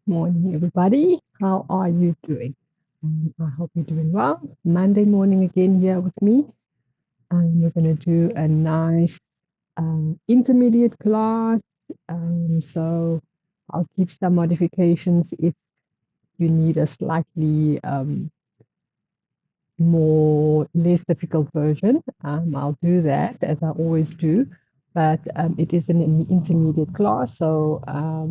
Morning, everybody. How are you doing? I hope you're doing well. Monday morning again here with me. And we're going to do a nice intermediate class. So I'll give some modifications if you need a slightly less difficult version. I'll do that as I always do. But it is an intermediate class. So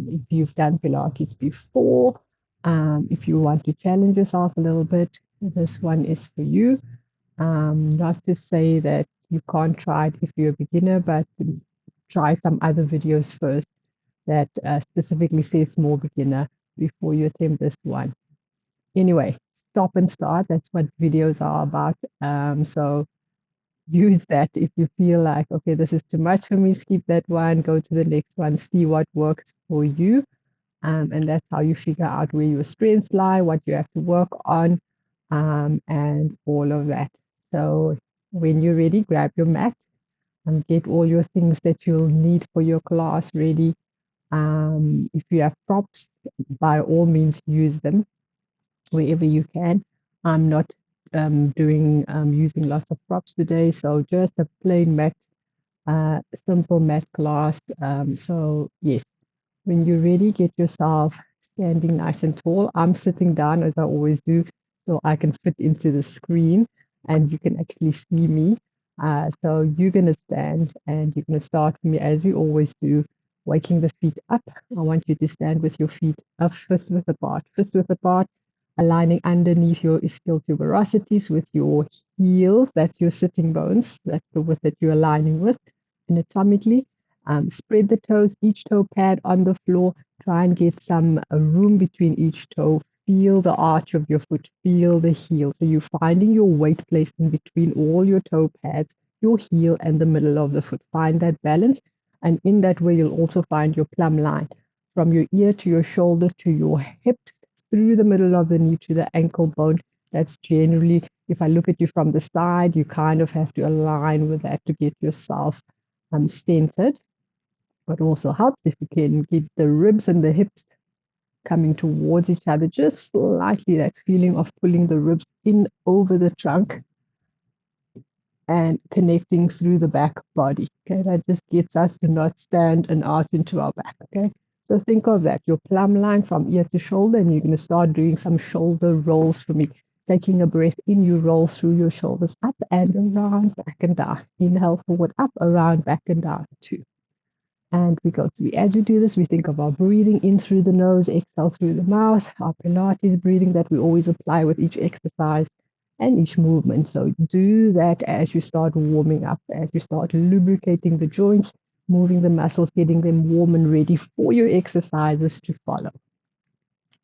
if you've done Pilates before, if you want to challenge yourself a little bit, this one is for you. Not to say that you can't try it if you're a beginner, but try some other videos first that specifically says more beginner before you attempt this one. Anyway, stop and start. That's what videos are about. So use that if you feel like, okay, this is too much for me, skip that one, go to the next one, see what works for you. And that's how you figure out where your strengths lie, what you have to work on, and all of that. So when you're ready, grab your mat and get all your things that you'll need for your class ready. If you have props, by all means, use them wherever you can. I'm not doing using lots of props today, so just a plain mat, simple mat class. So yes, when you're ready, get yourself standing nice and tall. I'm sitting down as I always do, so I can fit into the screen and you can actually see me. So you're going to stand and you're going to start with me as we always do, waking the feet up. I want you to stand with your feet fist width apart, aligning underneath your ischial tuberosities with your heels. That's your sitting bones. That's the width that you're aligning with anatomically. Spread the toes, each toe pad on the floor. Try and get some room between each toe. Feel the arch of your foot, feel the heel. So you're finding your weight placed in between all your toe pads, your heel, and the middle of the foot. Find that balance. And in that way, you'll also find your plumb line from your ear to your shoulder to your hips, through the middle of the knee to the ankle bone. That's generally, if I look at you from the side, you kind of have to align with that to get yourself centered, but also helps if you can get the ribs and the hips coming towards each other, just slightly, that feeling of pulling the ribs in over the trunk and connecting through the back body. Okay, that just gets us to not stand and out into our back. Okay, so think of that, your plumb line from ear to shoulder, and you're going to start doing some shoulder rolls for me. Taking a breath in, you roll through your shoulders up and around, back and down. Inhale forward, up, around, back and down. 2. And we go through. As we do this, we think of our breathing in through the nose, exhale through the mouth, our Pilates breathing that we always apply with each exercise and each movement. So do that as you start warming up, as you start lubricating the joints, moving the muscles, getting them warm and ready for your exercises to follow.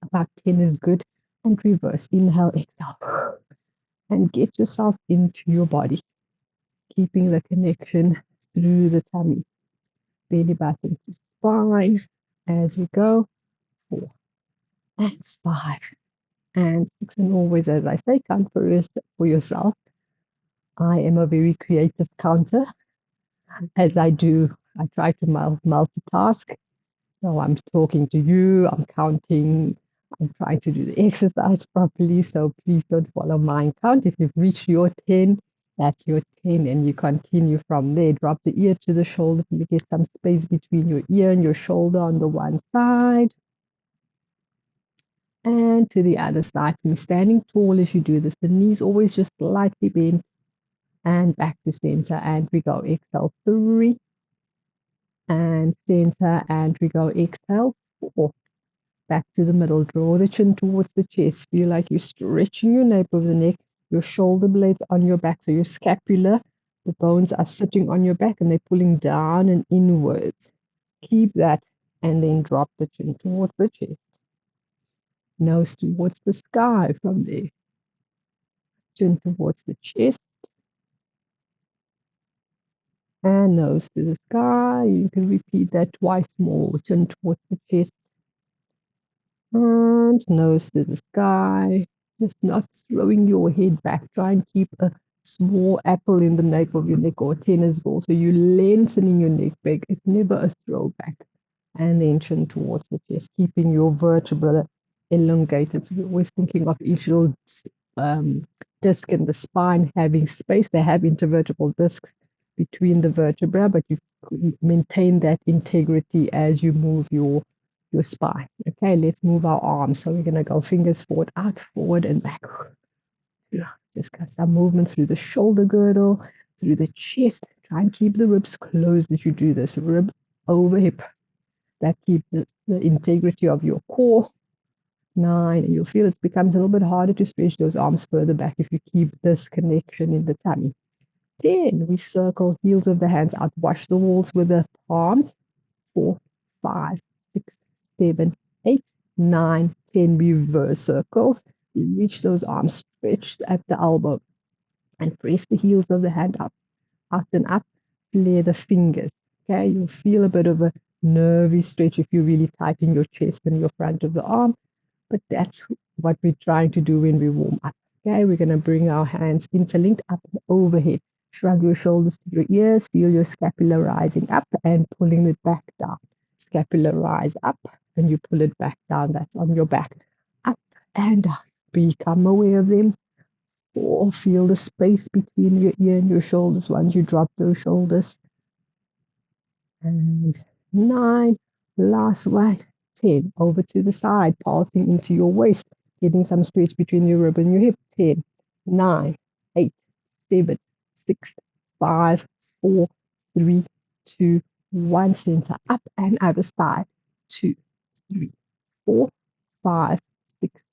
About 10 is good. And reverse. Inhale, exhale. And get yourself into your body, keeping the connection through the tummy. Belly button to spine as we go. 4 and 5 and 6. And always, as I say, count for yourself. I am a very creative counter. As I do, I try to multitask. So I'm talking to you, I'm counting, I'm trying to do the exercise properly. So please don't follow my count. If you've reached your 10, that's your 10, and you continue from there. Drop the ear to the shoulder to get some space between your ear and your shoulder on the one side. And to the other side, from standing tall as you do this, the knees always just slightly bent, and back to center. And we go exhale 3 and center, and we go exhale 4. Back to the middle, draw the chin towards the chest. Feel like you're stretching your nape of the neck, your shoulder blades on your back. So your scapula, the bones are sitting on your back and they're pulling down and inwards. Keep that and then drop the chin towards the chest. Nose towards the sky from there. Chin towards the chest. And nose to the sky. You can repeat that twice more. Chin towards the chest. And nose to the sky. Just not throwing your head back. Try and keep a small apple in the nape of your neck, or a tennis ball. So you're lengthening your neck back. It's never a throwback. and then chin towards the chest, keeping your vertebra elongated. So we're always thinking of each little disc in the spine having space. They have intervertebral discs between the vertebra, but you maintain that integrity as you move your spine. Okay, let's move our arms. So we're going to go fingers forward, out, forward, and back. Just got some movement through the shoulder girdle, through the chest. Try and keep the ribs closed as you do this. Rib over hip. That keeps the integrity of your core. 9, and you'll feel it becomes a little bit harder to stretch those arms further back if you keep this connection in the tummy. 10, we circle heels of the hands out, wash the walls with the palms. 4, 5, 6, 7, 8, 9, 10, reverse circles. We reach those arms stretched at the elbow and press the heels of the hand up, out and up, flare the fingers. Okay, you'll feel a bit of a nervy stretch if you really tighten your chest and your front of the arm. But that's what we're trying to do when we warm up. Okay, we're going to bring our hands interlinked up and overhead. Shrug your shoulders to your ears. Feel your scapula rising up and pulling it back down. Scapula rise up and you pull it back down. That's on your back. Up and down. Become aware of them. Or feel the space between your ear and your shoulders once you drop those shoulders. And 9, last one. 10, over to the side, pulsing into your waist, getting some stretch between your rib and your hip. 10, 9, 8, 7, 6, 5, 4, 3, 2, 1. Center up and other side. 2, 3, 4, 5, 6,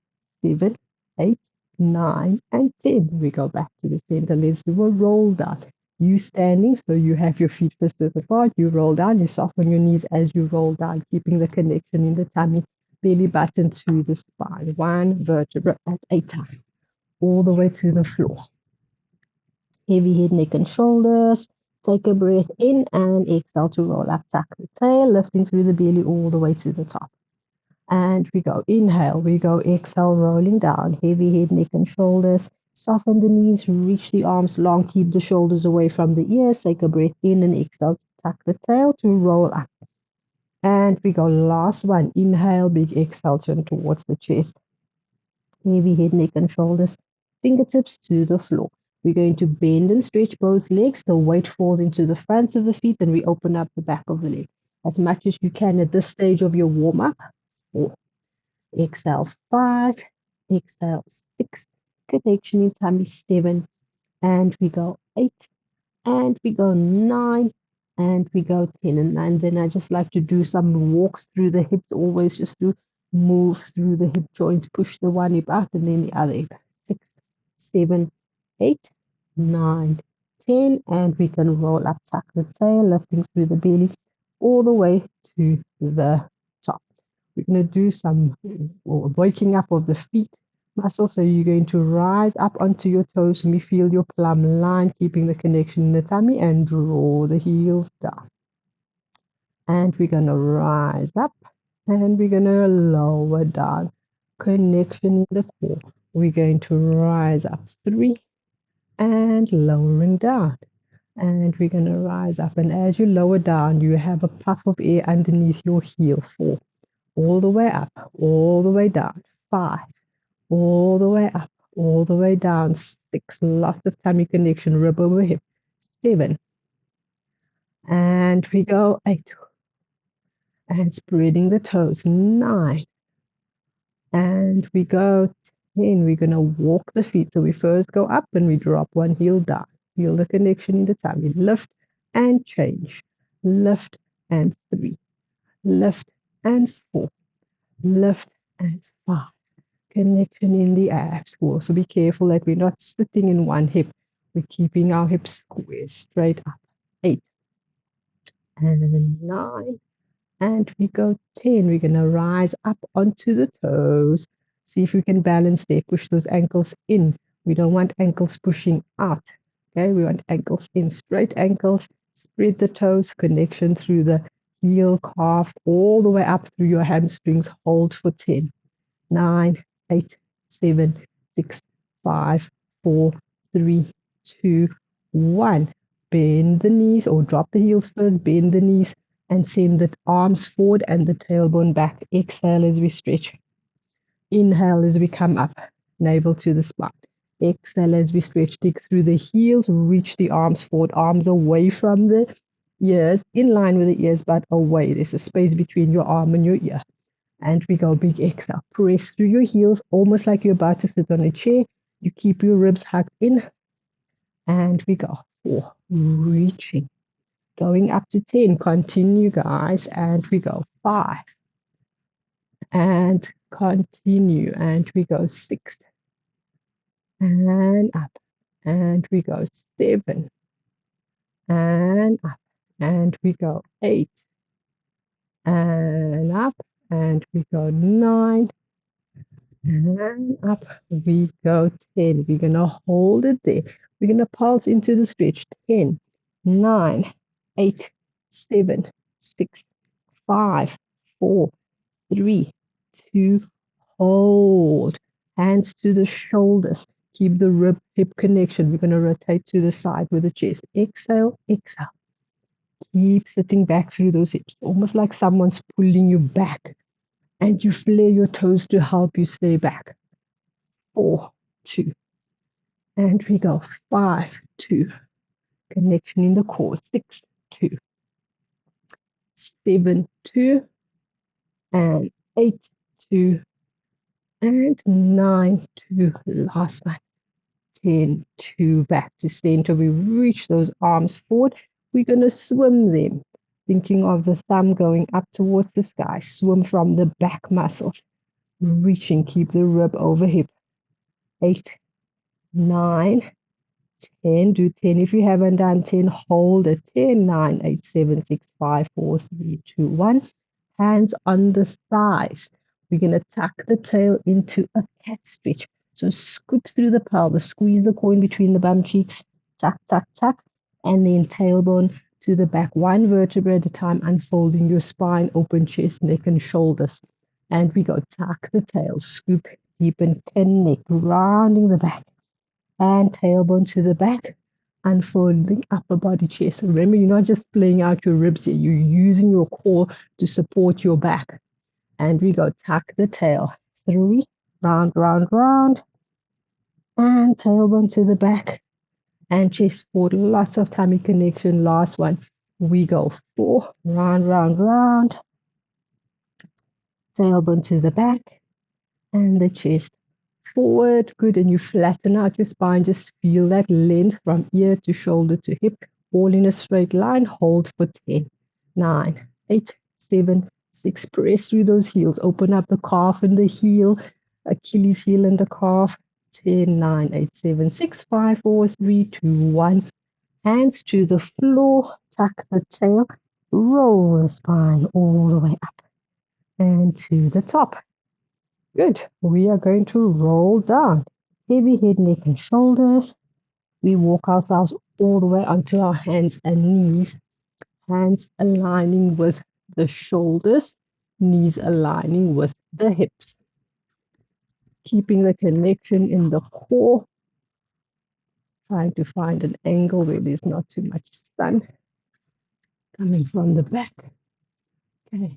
7, 8, 9, and 10. We go back to the center. Let's do a roll down. You standing, so you have your feet first width apart. You roll down, you soften your knees as you roll down, keeping the connection in the tummy, belly button to the spine. 1 vertebra at a time, all the way to the floor. Heavy head, neck, and shoulders. Take a breath in and exhale to roll up, tuck the tail, lifting through the belly all the way to the top. And we go inhale, we go exhale, rolling down, heavy head, neck, and shoulders. Soften the knees, reach the arms long, keep the shoulders away from the ears. Take a breath in and exhale, tuck the tail to roll up. And we go last one, inhale, big exhale, turn towards the chest. Heavy head, neck, and shoulders. Fingertips to the floor. We're going to bend and stretch both legs. The weight falls into the fronts of the feet, and we open up the back of the leg as much as you can at this stage of your warm-up. 4, exhale 5, exhale 6, connection in tummy 7, and we go 8, and we go 9, and we go 10. And then I just like to do some walks through the hips, always just to move through the hip joints, push the one hip out and then the other hip. 6, 7, 8, 9, 10, and we can roll up, tuck the tail, lifting through the belly all the way to the top. We're going to do some waking up of the feet muscle. So you're going to rise up onto your toes. Let me feel your plumb line, keeping the connection in the tummy, and draw the heels down. And we're going to rise up and we're going to lower down. Connection in the core. We're going to rise up 3 and lowering down. And we're going to rise up. And as you lower down, you have a puff of air underneath your heel. 4. All the way up, all the way down. 5, all the way up, all the way down. 6, lots of tummy connection, rib over hip. 7, and we go 8, and spreading the toes. 9, and we go 10. We're going to walk the feet. So we first go up and we drop one heel down. Feel the connection in the tummy. Lift and change. Lift and 3. Lift and 4. Lift and 5. Connection in the abs. We'll also be careful that we're not sitting in one hip. We're keeping our hips square straight up. 8 and 9. And we go 10. We're going to rise up onto the toes. See if we can balance there. Push those ankles in. We don't want ankles pushing out. Okay, we want ankles in. Straight ankles. Spread the toes. Connection through the heel, calf, all the way up through your hamstrings. Hold for 10. 9, 8, 7, 6, 5, 4, 3, 2, 1. Bend the knees or drop the heels first. Bend the knees. and send the arms forward and the tailbone back. Exhale as we stretch. Inhale as we come up, navel to the spine. Exhale as we stretch, dig through the heels, reach the arms forward, arms away from the ears, in line with the ears, but away. There's a space between your arm and your ear. And we go big exhale. Press through your heels, almost like you're about to sit on a chair. You keep your ribs hugged in. And we go 4, reaching. Going up to 10. Continue, guys. And we go 5. And continue. And we go 6. And up. And we go 7. And up. And we go 8. And up. And we go 9. And up we go 10. We're going to hold it there. We're going to pulse into the stretch. 10, 9, 8, 7, 6, 5, 4, 3, 2, hold. Hands to the shoulders. Keep the rib hip connection. We're going to rotate to the side with the chest. Exhale, exhale. Keep sitting back through those hips, almost like someone's pulling you back. And you flare your toes to help you stay back. 4, 2. And we go 5, 2. Connection in the core. 6, 2. 7, 2. And 8, 2. And 9, 2. Last one. 10, 2. Back to center. We reach those arms forward. We're going to swim them. Thinking of the thumb going up towards the sky. Swim from the back muscles. Reaching. Keep the rib over hip. 8, 9, 10. Do 10. If you haven't done 10, hold it. 10, 9, 8, 7, 6, 5, 4, 3, 2, 1. Hands on the thighs. We're going to tuck the tail into a cat stretch. So scoop through the pelvis. Squeeze the core in between the bum cheeks. Tuck, tuck, tuck. And then tailbone to the back, one vertebra at a time, unfolding your spine, open chest, neck, and shoulders. And we go tuck the tail, scoop deep and connect, rounding the back, and tailbone to the back, unfolding upper body chest. Remember, you're not just playing out your ribs here, you're using your core to support your back. And we go tuck the tail, 3, round, round, round, and tailbone to the back. And chest forward, lots of tummy connection. Last one. We go 4, round, round, round. Tailbone to the back. And the chest forward. Good. And you flatten out your spine. Just feel that length from ear to shoulder to hip. All in a straight line. Hold for 10, 9, 8, 7, 6. Press through those heels. Open up the calf and the heel. Achilles heel and the calf. 10, 9, 8, 7, 6, 5, 4, 3, 2, 1. Hands to the floor, tuck the tail, roll the spine all the way up and to the top. Good. We are going to roll down. Heavy head, neck, and shoulders. We walk ourselves all the way onto our hands and knees. Hands aligning with the shoulders, knees aligning with the hips. Keeping the connection in the core. Trying to find an angle where there's not too much sun coming from the back. Okay,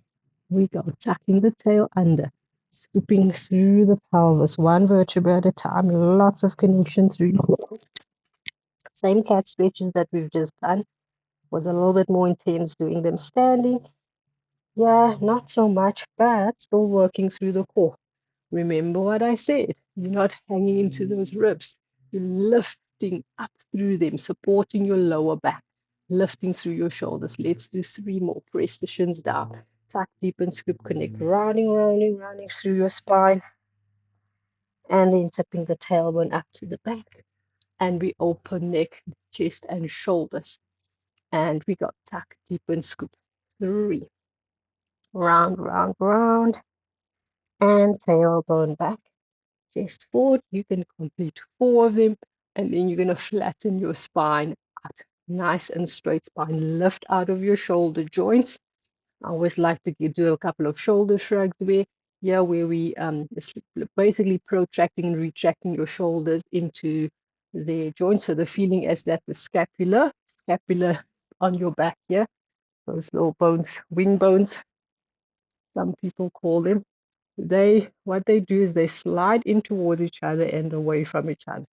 we go tucking the tail under, scooping through the pelvis, one vertebra at a time, lots of connection through. Same cat stretches that we've just done. Was a little bit more intense doing them standing. Yeah, not so much, but still working through the core. Remember what I said. You're not hanging into those ribs. You're lifting up through them, supporting your lower back, lifting through your shoulders. Let's do 3 more. Press the shins down. Tuck deep and scoop, connect, rounding, rounding, rounding through your spine. And then tipping the tailbone up to the back. And we open neck, chest, and shoulders. And we got tuck deep and scoop. 3. Round, round, round. And tailbone back. Chest forward. You can complete 4 of them. And then you're going to flatten your spine out. Nice and straight spine. Lift out of your shoulder joints. I always like to do a couple of shoulder shrugs where we basically protracting and retracting your shoulders into the joints. So the feeling is that the scapula on your back here, those little bones, wing bones, some people call them. What they do is they slide in towards each other and away from each other.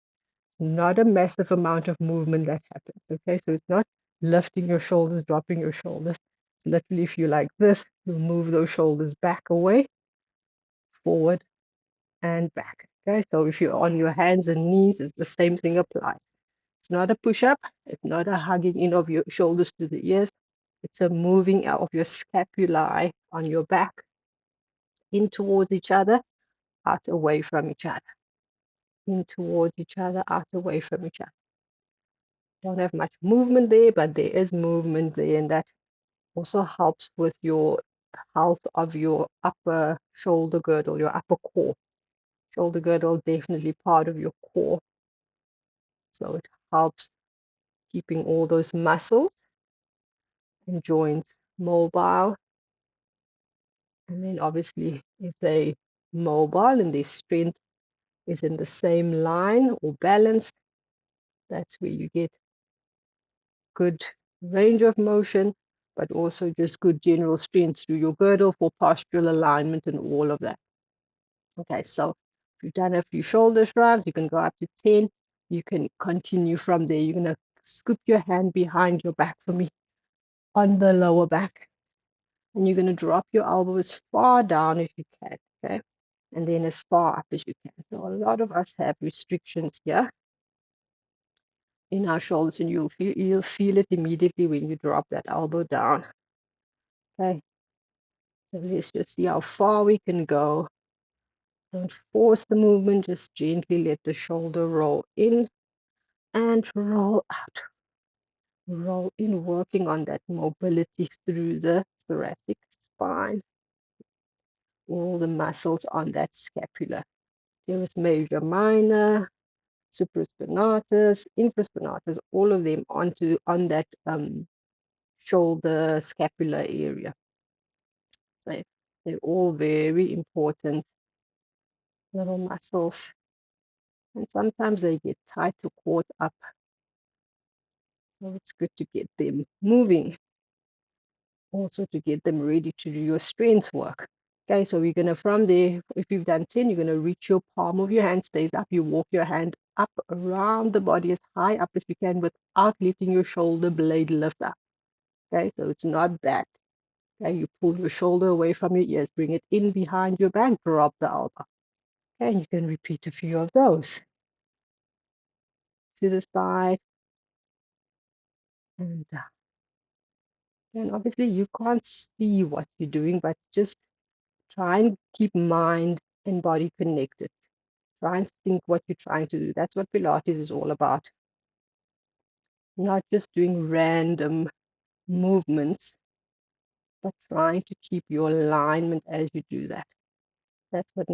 Not a massive amount of movement that happens. Okay, so it's not lifting your shoulders, dropping your shoulders. It's literally if you like this, you'll move those shoulders back away, forward, and back. Okay, so if you're on your hands and knees, it's the same thing applies. It's not a push up, it's not a hugging in of your shoulders to the ears, it's a moving out of your scapulae on your back in towards each other, out away from each other, in towards each other, out away from each other. Don't have much movement there, but there is movement there, and that also helps with your health of your upper shoulder girdle, your upper core. Shoulder girdle definitely part of your core, so it helps keeping all those muscles and joints mobile. And then obviously if they mobile and their strength is in the same line or balanced, that's where you get good range of motion, but also just good general strength through your girdle for postural alignment and all of that. Okay, so if you've done a few shoulder shrugs, you can go up to 10. You can continue from there. You're going to scoop your hand behind your back for me on the lower back. And you're going to drop your elbow as far down as you can, okay? And then as far up as you can. So a lot of us have restrictions here in our shoulders, and you'll feel it immediately when you drop that elbow down. Okay, so let's just see how far we can go. Don't force the movement, just gently let the shoulder roll in and roll out. Roll in, working on that mobility through the thoracic spine, all the muscles on that scapula. There is major, minor, supraspinatus, infraspinatus, all of them on that shoulder scapular area. So they're all very important little muscles. And sometimes they get tight or caught up. So it's good to get them moving. Also to get them ready to do your strength work. Okay, so we're going to, from there, if you've done 10, you're going to reach your palm of your hand, stays up. You walk your hand up around the body as high up as you can without letting your shoulder blade lift up. Okay, so it's not that. Okay, you pull your shoulder away from your ears, bring it in behind your back, drop the elbow. Okay, and you can repeat a few of those. To the side and down. And obviously you can't see what you're doing, but just try and keep mind and body connected. Try and think what you're trying to do. That's what Pilates is all about. Not just doing random movements, but trying to keep your alignment as you do that. That's what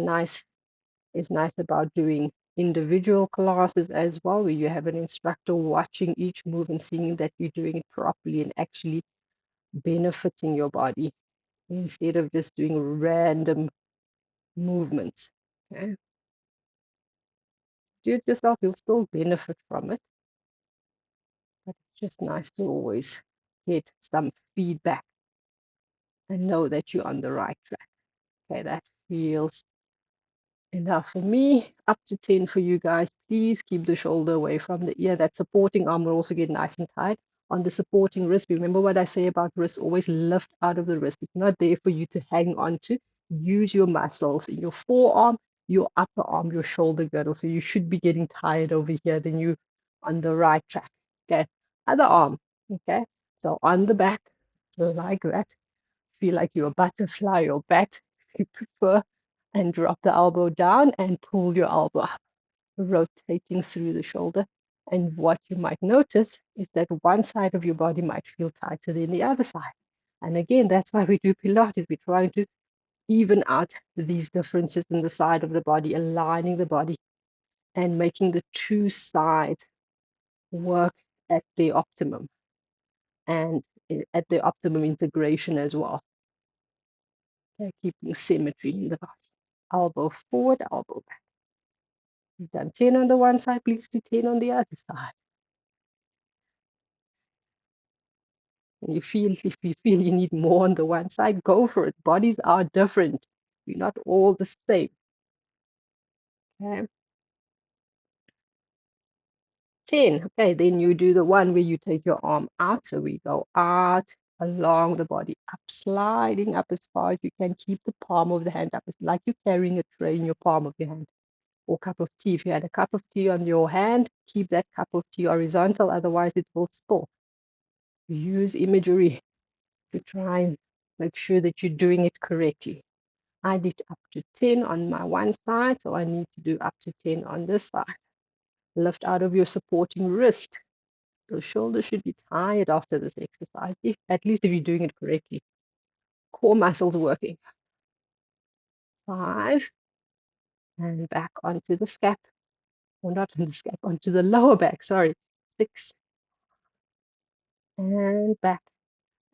is nice about doing individual classes as well, where you have an instructor watching each move and seeing that you're doing it properly and actually benefiting your body instead of just doing random movements. Okay? Do it yourself, you'll still benefit from it. But it's just nice to always get some feedback and know that you're on the right track. Okay, that feels enough for me. Up to 10 for you guys. Please keep the shoulder away from the ear. That supporting arm will also get nice and tight. On the supporting wrist, remember what I say about wrist, always lift out of the wrist. It's not there for you to hang on to. Use your muscles in your forearm, your upper arm, your shoulder girdle. So you should be getting tired over here, then you on the right track. Okay, other arm. Okay, so on the back, like that. Feel like you're a butterfly or bat, if you prefer, and drop the elbow down and pull your elbow up, rotating through the shoulder. And what you might notice is that one side of your body might feel tighter than the other side. And again, that's why we do Pilates. We're trying to even out these differences in the side of the body, aligning the body and making the two sides work at the optimum and at the optimum integration as well. Okay, keeping symmetry in the body. Elbow forward, elbow back. You've done 10 on the one side, please do 10 on the other side. And if you feel you need more on the one side, go for it. Bodies are different. We're not all the same. Okay. 10. Okay, then you do the one where you take your arm out. So we go out along the body, up, sliding up as far as you can. Keep the palm of the hand up. It's like you're carrying a tray in your palm of your hand, or cup of tea. If you had a cup of tea on your hand, keep that cup of tea horizontal, otherwise it will spill. Use imagery to try and make sure that you're doing it correctly. I did up to 10 on my one side, so I need to do up to 10 on this side. Lift out of your supporting wrist. Those shoulders should be tired after this exercise, at least if you're doing it correctly. Core muscles working. 5, and back onto the scap, or not on the scap, onto the lower back, sorry. 6, and back,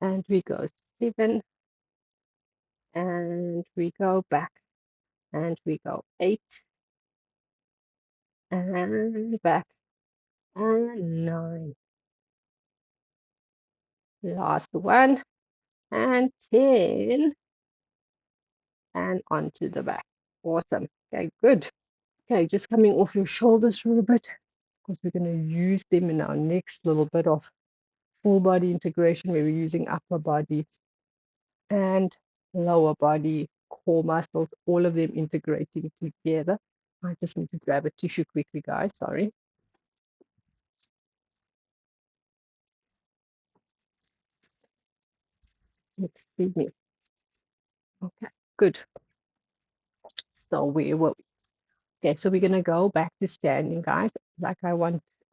and we go 7, and we go back, and we go 8, and back, and 9. Last one, and 10, and onto the back. Awesome. Okay, good. Okay, just coming off your shoulders for a bit, because we're going to use them in our next little bit of full body integration, where we're using upper body and lower body, core muscles, all of them integrating together. I just need to grab a tissue quickly, guys. Sorry. Excuse me. Okay, good. So where were we? Okay, so we're gonna go back to standing, guys. Like I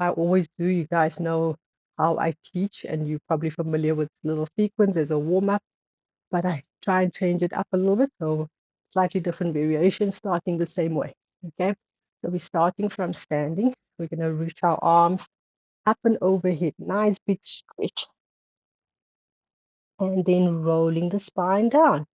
always do. You guys know how I teach, and you're probably familiar with little sequence as a warm up, but I try and change it up a little bit. So slightly different variation, starting the same way. Okay, so we're starting from standing. We're gonna reach our arms up and overhead, nice big stretch, and then rolling the spine down.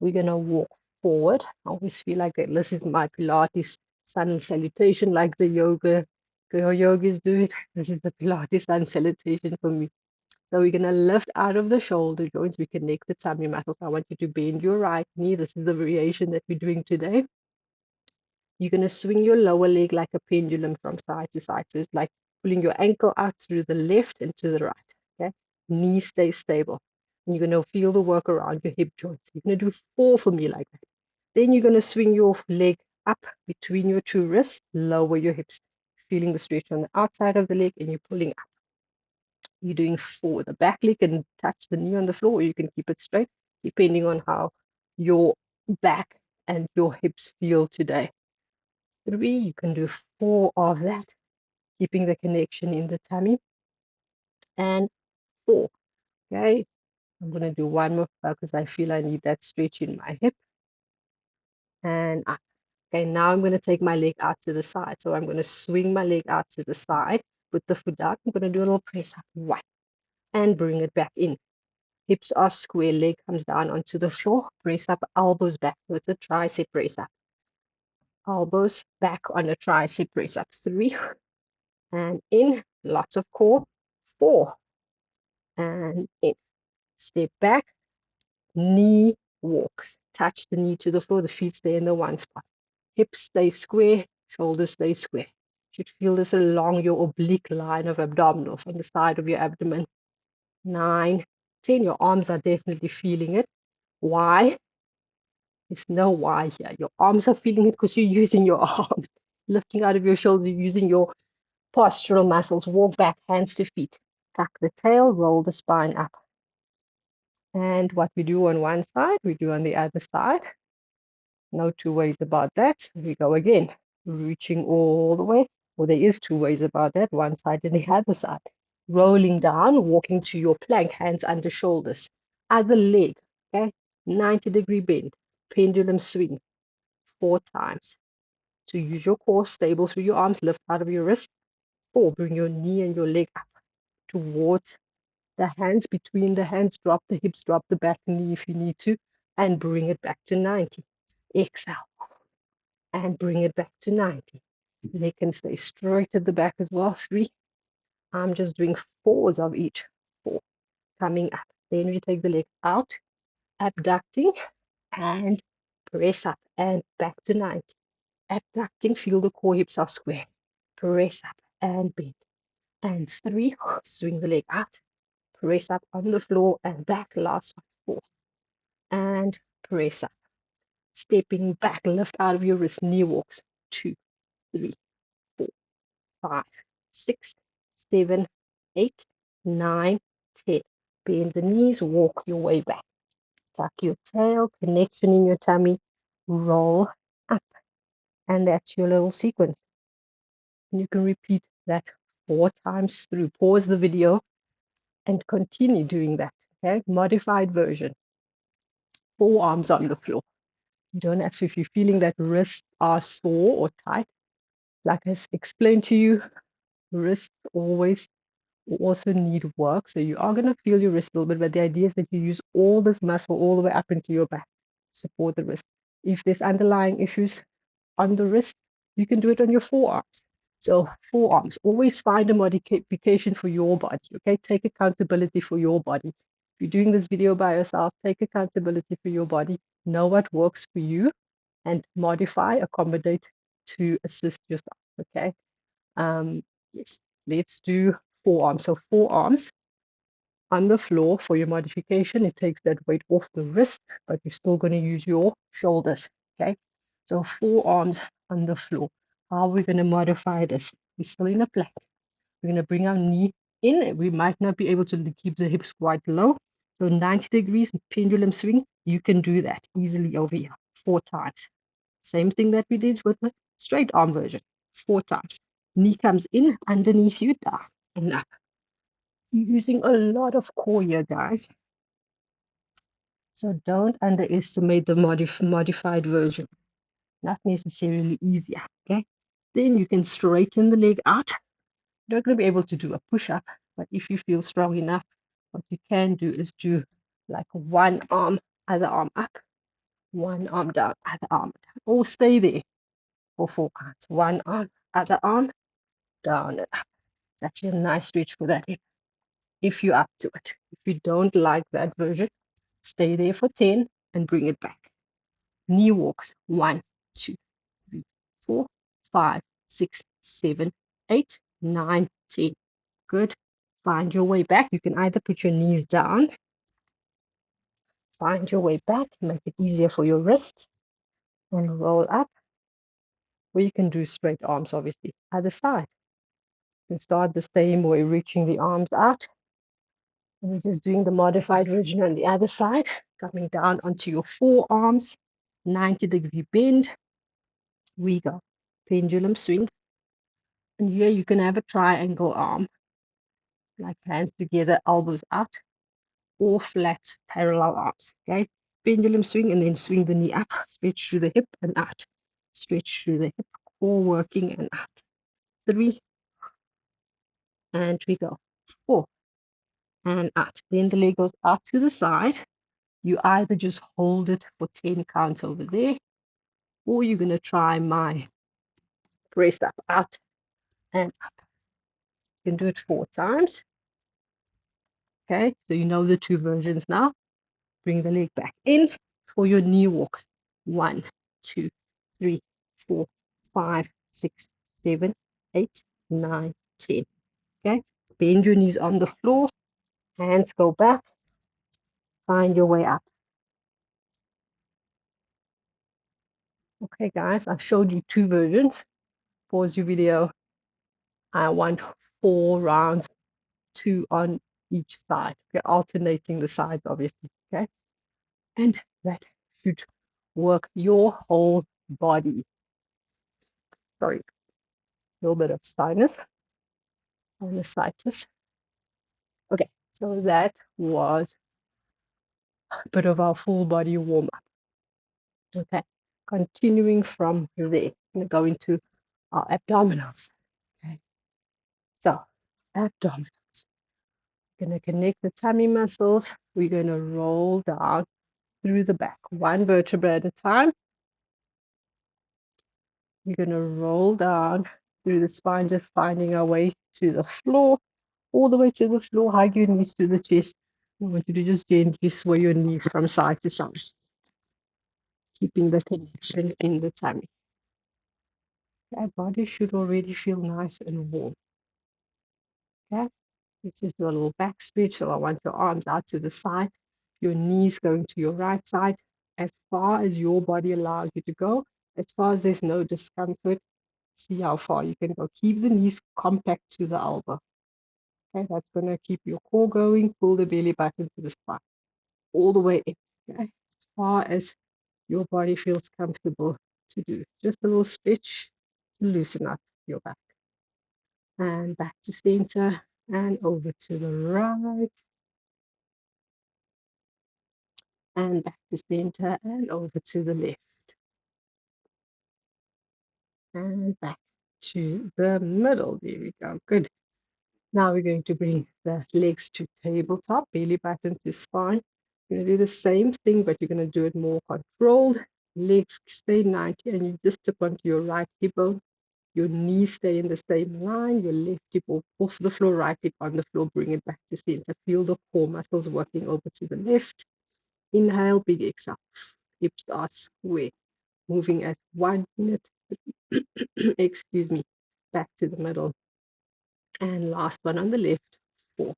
We're gonna walk forward. I always feel like this is my Pilates sun salutation, like the yogis do it. This is the Pilates sun salutation for me. So we're gonna lift out of the shoulder joints. We connect the tummy muscles. I want you to bend your right knee. This is the variation that we're doing today. You're gonna swing your lower leg like a pendulum from side to side. So it's like pulling your ankle out through the left and to the right. Okay, knee stays stable. And you're gonna feel the work around your hip joints. You're gonna do 4 for me like that. Then you're going to swing your leg up between your two wrists, lower your hips, feeling the stretch on the outside of the leg, and you're pulling up. You're doing 4. The back leg can touch the knee on the floor, or you can keep it straight, depending on how your back and your hips feel today. 3, you can do 4 of that, keeping the connection in the tummy. And 4, okay? I'm going to do one more because I feel I need that stretch in my hip. And up. Okay, now I'm going to take my leg out to the side. So I'm going to swing my leg out to the side with the foot out. I'm going to do a little press up, 1, and bring it back in. Hips are square, leg comes down onto the floor, press up, elbows back. So it's a tricep press up. Elbows back on a tricep press up, 3, and in, lots of core, 4, and in. Step back, knee walks. Touch the knee to the floor, the feet stay in the one spot. Hips stay square, shoulders stay square. You should feel this along your oblique line of abdominals on the side of your abdomen. 9, 10, your arms are definitely feeling it. Why? There's no why here. Your arms are feeling it because you're using your arms. Lifting out of your shoulders, using your postural muscles. Walk back, hands to feet. Tuck the tail, roll the spine up. And what we do on one side, we do on the other side. No 2 ways about that. We go again, reaching all the way. Well, there is 2 ways about that, one side and the other side. Rolling down, walking to your plank, hands under shoulders. Other leg, okay? 90-degree bend, pendulum swing, 4 times. So use your core, stable through your arms, lift out of your wrist. 4, bring your knee and your leg up towards the hands, between the hands, drop the hips, drop the back knee if you need to, and bring it back to 90. Exhale, and bring it back to 90. Leg can stay straight at the back as well, 3. I'm just doing 4s of each, 4. coming up. Then we take the leg out, abducting and press up and back to 90. Abducting, feel the core hips are square. Press up and bend. And 3, swing the leg out, press up on the floor and back. Last one, 4. And press up. Stepping back, lift out of your wrist, knee walks. 2, 3, 4, 5, 6, 7, 8, 9, 10. Bend the knees, walk your way back. Tuck your tail, connection in your tummy, roll up. And that's your little sequence. And you can repeat that 4 times through. Pause the video and continue doing that. Okay, modified version. Forearms on the floor. You don't have to, if you're feeling that wrists are sore or tight, like I explained to you, wrists always also need work. So you are going to feel your wrist a little bit, but the idea is that you use all this muscle all the way up into your back to support the wrist. If there's underlying issues on the wrist, you can do it on your forearms. So forearms, always find a modification for your body, okay? Take accountability for your body. If you're doing this video by yourself, take accountability for your body. Know what works for you and modify, accommodate to assist yourself, okay? Yes, let's do forearms. So forearms on the floor for your modification. It takes that weight off the wrist, but you're still going to use your shoulders, okay? So forearms on the floor. How are we going to modify this? We're still in a plank. We're going to bring our knee in. We might not be able to keep the hips quite low. So 90 degrees, pendulum swing. You can do that easily over here 4 times. Same thing that we did with the straight arm version. 4 times. Knee comes in, underneath you, down and up. You're using a lot of core here, guys. So don't underestimate the modified version. Not necessarily easier, okay? Then you can straighten the leg out. You're not going to be able to do a push-up, but if you feel strong enough, what you can do is do like one arm, other arm up, one arm down, other arm down, or stay there for 4 counts. One arm, other arm, down and up. It's actually a nice stretch for that hip if you're up to it. If you don't like that version, stay there for 10 and bring it back. Knee walks. 1, 2, 3, 4, 5, 6, 7, 8, 9, 10. Good. Find your way back. You can either put your knees down, find your way back, make it easier for your wrists, and roll up. Or you can do straight arms, obviously. Other side. You can start the same way, reaching the arms out. And we're just doing the modified version on the other side, coming down onto your forearms, 90-degree bend. We go. Pendulum swing. And here you can have a triangle arm, like hands together, elbows out, or flat parallel arms. Okay. Pendulum swing and then swing the knee up, stretch through the hip and out. Stretch through the hip, core working and out. 3, and we go. 4, and out. Then the leg goes out to the side. You either just hold it for 10 counts over there, or you're going to try my press up, out, and up. You can do it 4 times. Okay, so you know the 2 versions now. Bring the leg back in for your knee walks. 1, 2, 3, 4, 5, 6, 7, 8, 9, 10. Okay, bend your knees on the floor. Hands go back. Find your way up. Okay, guys, I showed you 2 versions. Pause your video. I want 4 rounds, 2 on each side. Okay, alternating the sides, obviously. Okay, and that should work your whole body. Sorry, a little bit of sinusitis. Okay, so that was a bit of our full body warm up. Okay, continuing from there, I'm going to go into our abdominals. Okay, so abdominals. Going to connect the tummy muscles. We're going to roll down through the back, 1 vertebra at a time. We're going to roll down through the spine, just finding our way to the floor, all the way to the floor. Hug your knees to the chest. I want you to just gently sway your knees from side to side, keeping the connection in the tummy. Our body should already feel nice and warm. Okay, let's just do a little back stretch. So I want your arms out to the side, your knees going to your right side, as far as your body allows you to go, as far as there's no discomfort. See how far you can go. Keep the knees compact to the elbow. Okay, that's going to keep your core going. Pull the belly button to the spine, all the way in. Okay, as far as your body feels comfortable to do. Just a little stretch to loosen up your back. And back to center and over to the right. And back to center and over to the left. And back to the middle. There we go. Good. Now we're going to bring the legs to tabletop, belly button to spine. You're going to do the same thing, but you're going to do it more controlled. Legs stay 90 and you just tip onto your right hip bone. Your knees stay in the same line. Your left hip off the floor, right hip on the floor. Bring it back to center. Feel the core muscles working over to the left. Inhale, big exhale. Hips are square. Moving as 1 minute. Excuse me. Back to the middle. And last one on the left. 4.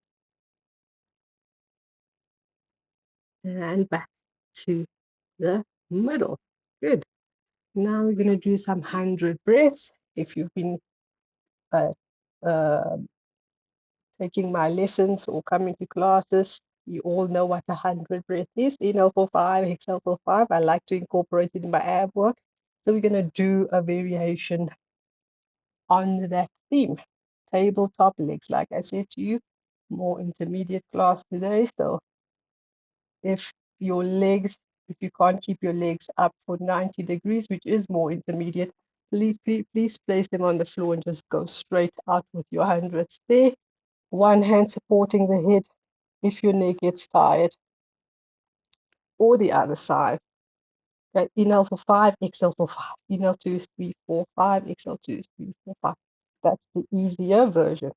And back to the middle. Good. Now we're going to do some 100 breaths. If you've been uh, uh, taking my lessons or coming to classes, you all know what 100 breath is. Inhale for 5, exhale for 5. I like to incorporate it in my ab work. So we're going to do a variation on that theme. Tabletop legs, like I said to you, more intermediate class today. So if your legs, if you can't keep your legs up for 90 degrees, which is more intermediate, please place them on the floor and just go straight out with your hundreds there. One hand supporting the head if your neck gets tired, or the other side. Okay, inhale for 5, exhale for 5. Inhale 2, 3, 4, 5, exhale 2, 3, 4, 5. That's the easier version.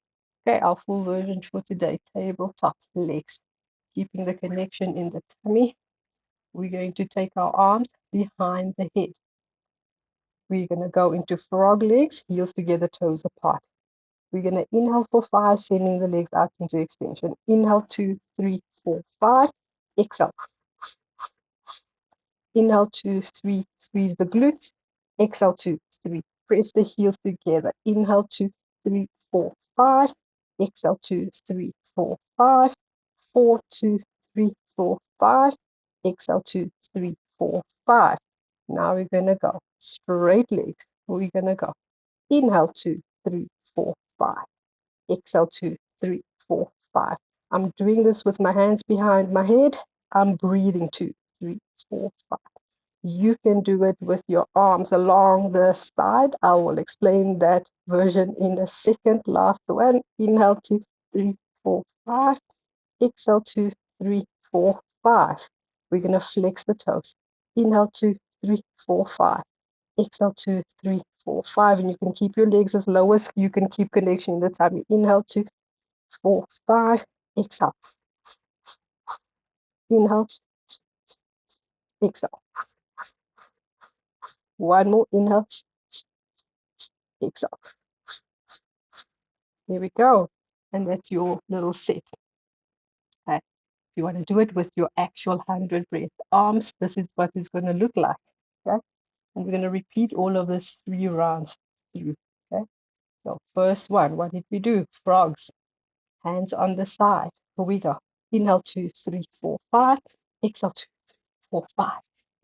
Okay, our full version for today, tabletop legs. Keeping the connection in the tummy. We're going to take our arms behind the head. We're going to go into frog legs, heels together, toes apart. We're going to inhale for 5, sending the legs out into extension. Inhale 2, 3, 4, 5. Exhale. Inhale 2, 3, squeeze the glutes. Exhale 2, 3, press the heels together. Inhale 2, 3, 4, 5. Exhale 2, 3, 4, 5. 4, 2, 3, 4, 5. Exhale 2, 3, 4, 5. Now we're going to go straight legs. We're going to go inhale 2, 3, 4, 5. Exhale 2, 3, 4, 5. I'm doing this with my hands behind my head. I'm breathing 2, 3, 4, 5. You can do it with your arms along the side. I will explain that version in a second. Last one. Inhale 2, 3, 4, 5. Exhale 2, 3, 4, 5. We're going to flex the toes. Inhale 2, 3, 4, 5. Exhale 2, 3, 4, 5. And you can keep your legs as low as you can keep connection in the tummy. Inhale 2, 4, 5. Exhale. Inhale. Exhale. One more. Inhale. Exhale. There we go. And that's your little set. Okay. If you want to do it with your actual 100 breath arms, this is what it's going to look like. Okay. And we're going to repeat all of this 3 rounds through. Okay. So first one, what did we do? Frogs. Hands on the side. Here we go. Inhale 2, 3, 4, 5. Exhale 2, 3, 4, 5.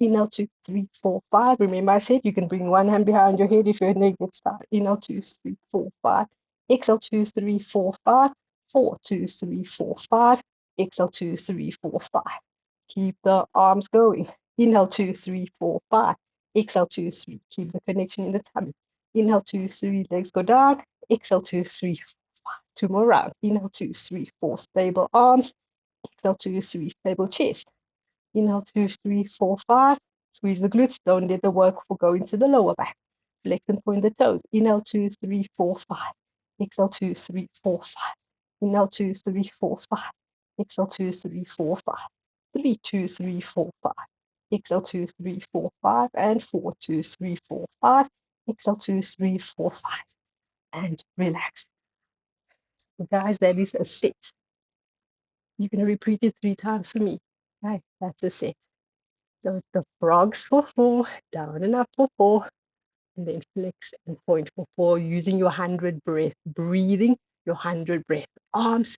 Inhale 2, 3, 4, 5. Remember I said you can bring one hand behind your head if your neck gets tired. Inhale 2, 3, 4, 5. Exhale 2, 3, 4, 5. 4, 2, 3, 4, 5. Exhale 2, 3, 4, 5. Keep the arms going. Inhale 2, 3, 4, 5. Exhale 2, 3. Keep the connection in the tummy. Inhale 2, 3. Legs go down. Exhale 2, 3, 4, 5. 2 more rounds. Inhale 2, 3, 4. Stable arms. Exhale 2, 3. Stable chest. Inhale 2, 3, 4, 5. Squeeze the glutes. Don't let the work go into the lower back. Flex and point the toes. Inhale 2, 3, 4, 5. Exhale 2, 3, 4, 5. Inhale 2, 3, 4, 5. Exhale, 2, 3, 4, 5. 3, 2, 3, 4, 5. Exhale, 2, 3, 4, 5. And 4, 2, 3, 4, 5. Exhale, 2, 3, 4, 5. And relax. So guys, that is a set. You're going to repeat it 3 times for me. Okay, that's a set. So it's the frogs for 4, down and up for 4, and then flex and point for 4, using your 100 breath, breathing your 100 breath. Arms,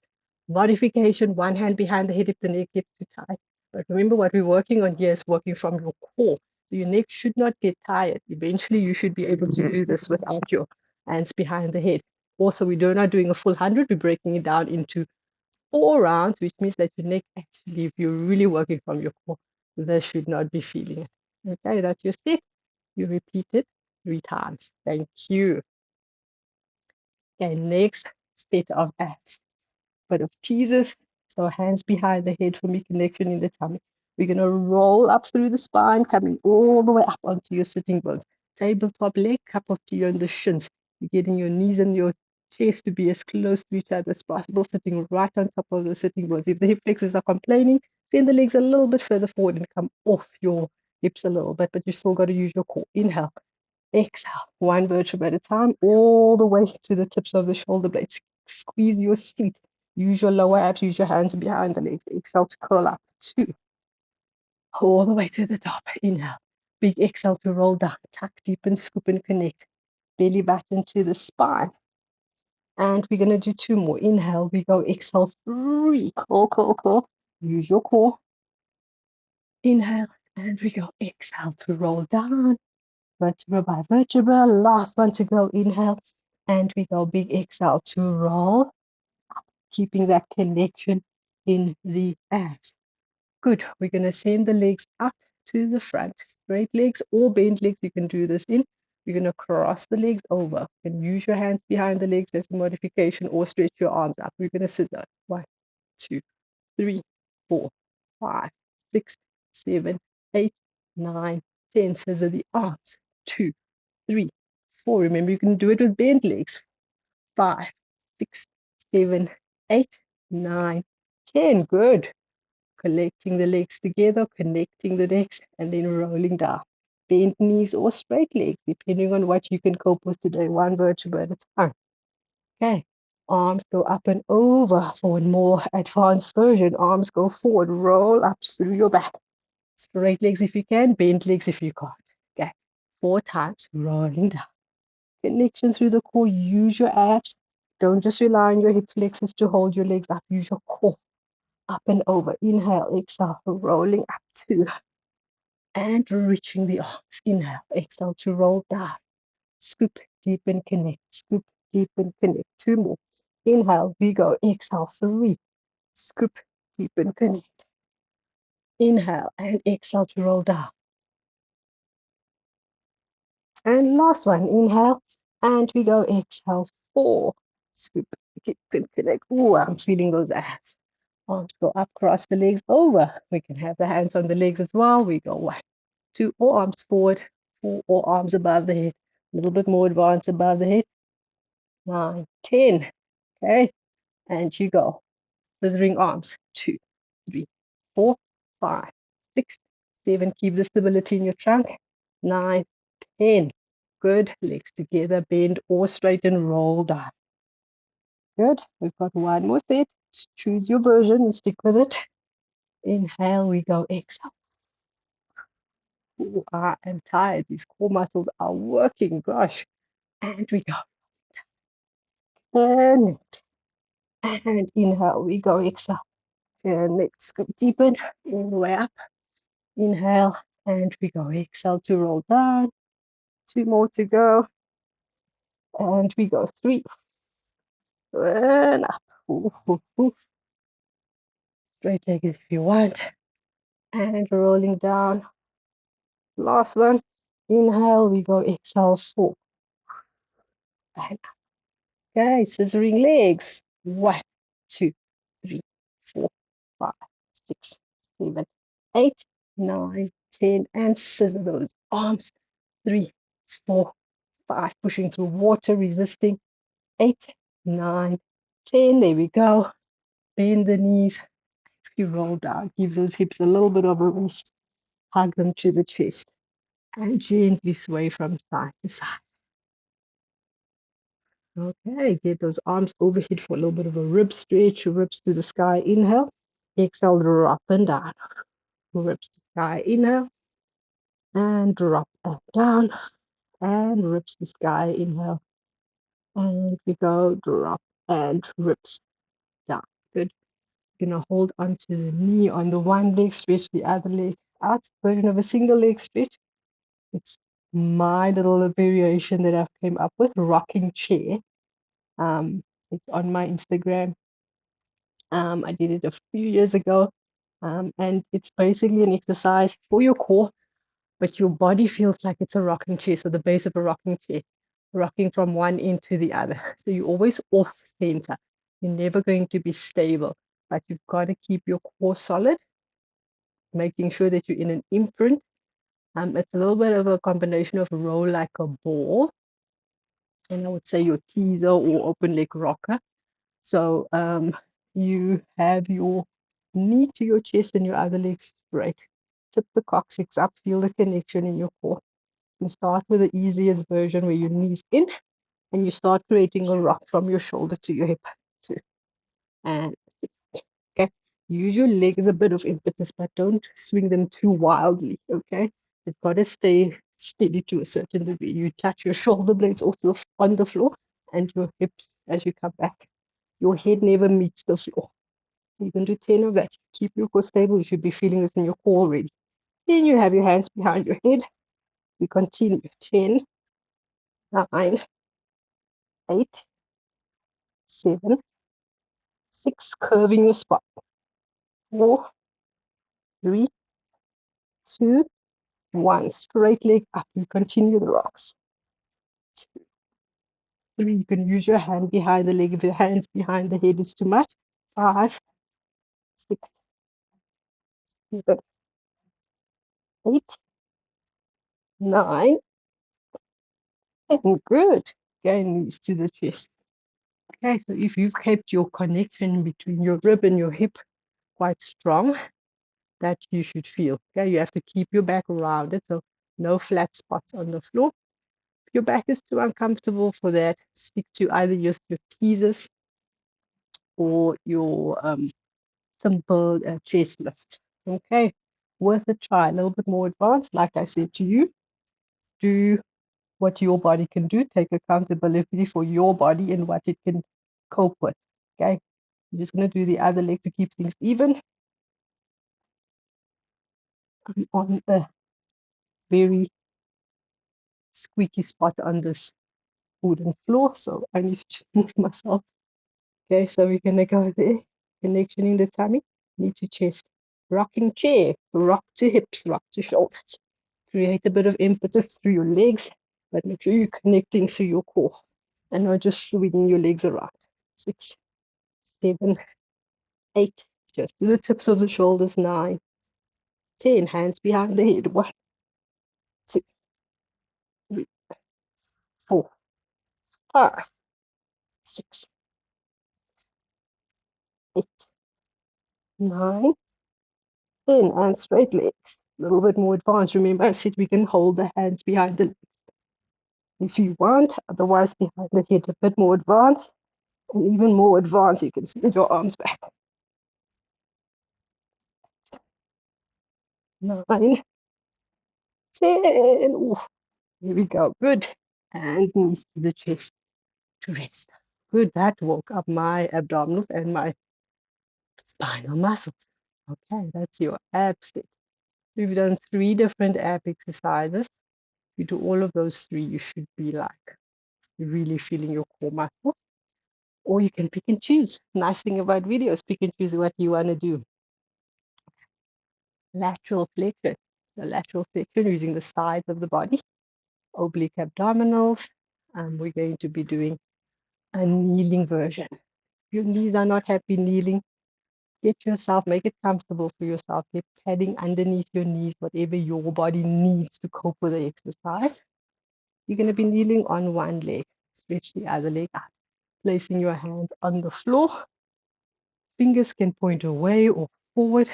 modification, one hand behind the head if the neck gets too tight. But remember, what we're working on here is working from your core. So your neck should not get tired. Eventually, you should be able to do this without your hands behind the head. Also, we're not doing a full 100. We're breaking it down into 4 rounds, which means that your neck actually, if you're really working from your core, this should not be feeling it. Okay, that's your set. You repeat it 3 times. Thank you. Okay, next set of abs. Bit of teasers. So hands behind the head for me, connection in the tummy. We're going to roll up through the spine, coming all the way up onto your sitting bones. Tabletop leg, cup of tea on the shins. You're getting your knees and your chest to be as close to each other as possible, sitting right on top of the sitting bones. If the hip flexors are complaining, send the legs a little bit further forward and come off your hips a little bit, but you still got to use your core. Inhale. Exhale, one vertebra at a time, all the way to the tips of the shoulder blades. Squeeze your seat. Use your lower abs, use your hands behind the legs. Exhale to curl up. 2, all the way to the top. Inhale. Big exhale to roll down. Tuck deep and scoop and connect. Belly button to the spine. And we're going to do 2 more. Inhale, we go. Exhale, 3. Curl, curl, curl. Use your core. Inhale, and we go. Exhale to roll down. Vertebra by vertebra. Last one to go. Inhale, and we go. Big exhale to roll, keeping that connection in the abs. Good. We're going to send the legs up to the front. Straight legs or bent legs, you can do this in. You're going to cross the legs over. You can use your hands behind the legs as a modification, or stretch your arms up. We're going to scissor. 1, 2, 3, 4, 5, 6, 7, 8, 9, 10. Scissor the arms. 2, 3, 4. Remember, you can do it with bent legs. 5, 6, 7, 8, 9, 10. Good. Collecting the legs together, connecting the legs, and then rolling down. Bent knees or straight legs, depending on what you can cope with today. One vertebra at a time. Okay. Arms go up and over for a more advanced version. Arms go forward, roll up through your back. Straight legs if you can, bent legs if you can't. Okay. 4 times, rolling down. Connection through the core. Use your abs. Don't just rely on your hip flexors to hold your legs up. Use your core. Up and over. Inhale, exhale, rolling up 2. And reaching the arms. Inhale, exhale to roll down. Scoop, deep and connect. Scoop, deep and connect. 2 more. Inhale, we go. Exhale, 3. Scoop, deep and connect. Inhale and exhale to roll down. And last one. Inhale and we go. Exhale, 4. Scoop, deep and connect. Ooh, I'm feeling those abs. Arms go up, cross the legs over. We can have the hands on the legs as well. We go 1, 2, or arms forward, 4, or arms above the head. A little bit more advanced above the head. 9, 10. Okay, and you go. Scissoring arms. 2, 3, 4, 5, 6, 7. Keep the stability in your trunk. 9, 10. Good. Legs together, bend or straighten, roll down. Good. We've got 1 more set. Choose your version and stick with it. Inhale, we go. Exhale. Ooh, I am tired. These core muscles are working. Gosh. And we go. Connect. And inhale, we go. Exhale. Connect. Scoop deepen. All the way up. Inhale. And we go. Exhale to roll down. 2 more to go. And we go. 3. And up. Ooh, ooh, ooh. Straight legs if you want. And rolling down. Last one. Inhale, we go. Exhale, 4. And up. Okay, scissoring legs. 1, 2, 3, 4, 5, 6, 7, 8, 9, 10. And scissor those arms. 3, 4, 5. Pushing through water, resisting. 8, 9, 10. There we go. Bend the knees. You roll down, give those hips a little bit of a rest, hug them to the chest, and gently sway from side to side. Okay, get those arms overhead for a little bit of a rib stretch, ribs to the sky, inhale. Exhale, drop and down. Ribs to sky, inhale. And drop and down. And ribs to sky, inhale. And we go, drop and ribs down. Good. You're going to hold onto the knee on the one leg, stretch the other leg out. Version of a single leg stretch. It's my little variation that I've came up with, rocking chair. It's on my Instagram. I did it a few years ago. And it's basically an exercise for your core, but your body feels like it's a rocking chair. So the base of a rocking chair, rocking from one end to the other. So you're always off center. You're never going to be stable, but you've got to keep your core solid, making sure that you're in an imprint. It's a little bit of a combination of roll like a ball, and I would say your teaser or open leg rocker. So you have your knee to your chest and your other leg straight. Tip the coccyx up, feel the connection in your core. You start with the easiest version where your knees in, and you start creating a rock from your shoulder to your hip. Two. And okay, use your legs a bit of impetus, but don't swing them too wildly. Okay, you've got to stay steady to a certain degree. You touch your shoulder blades also on the floor and your hips as you come back. Your head never meets the floor. You can do 10 of that. Keep your core stable. You should be feeling this in your core already. Then you have your hands behind your head. We continue. 10, 9, 8, 7, 6. Curving your spine. 4, 3, 2, 1. Straight leg up. You continue the rocks. 2, 3. You can use your hand behind the leg if your hands behind the head is too much. 5, 6, 7, 8, 9. And good. Again, knees to the chest. Okay, so if you've kept your connection between your rib and your hip quite strong, that you should feel. Okay, you have to keep your back rounded, so no flat spots on the floor. If your back is too uncomfortable for that, stick to either just your teasers or your simple chest lift. Okay, worth a try. A little bit more advanced, like I said to you. Do what your body can do. Take accountability for your body and what it can cope with. Okay, I'm just going to do the other leg to keep things even. I'm on a very squeaky spot on this wooden floor, so I need to just move myself. Okay, so we're going to go there. Connection in the tummy, knee to chest. Rocking chair, rock to hips, rock to shoulders. Create a bit of impetus through your legs, but make sure you're connecting through your core and not just swinging your legs around. 6, 7, 8. Just do the tips of the shoulders. 9, 10. Hands behind the head. 1, 2, 3, 4, 5, 6, 8, 9, 10. And straight legs. A little bit more advanced. Remember, I said we can hold the hands behind the legs if you want. Otherwise, behind the head, a bit more advanced. And even more advanced, you can send your arms back. 9, 10. Ooh, here we go. Good. And knees to the chest to rest. Good. That woke up my abdominals and my spinal muscles. Okay, that's your ab set. We've done 3 different ab exercises. If you do all of those 3, you should be like really feeling your core muscles. Or you can pick and choose. Nice thing about videos, pick and choose what you want to do. Lateral flexion. So lateral flexion using the sides of the body. Oblique abdominals. We're going to be doing a kneeling version. If your knees are not happy kneeling, get yourself, make it comfortable for yourself. Get padding underneath your knees, whatever your body needs to cope with the exercise. You're going to be kneeling on one leg. Stretch the other leg out. Placing your hand on the floor. Fingers can point away or forward.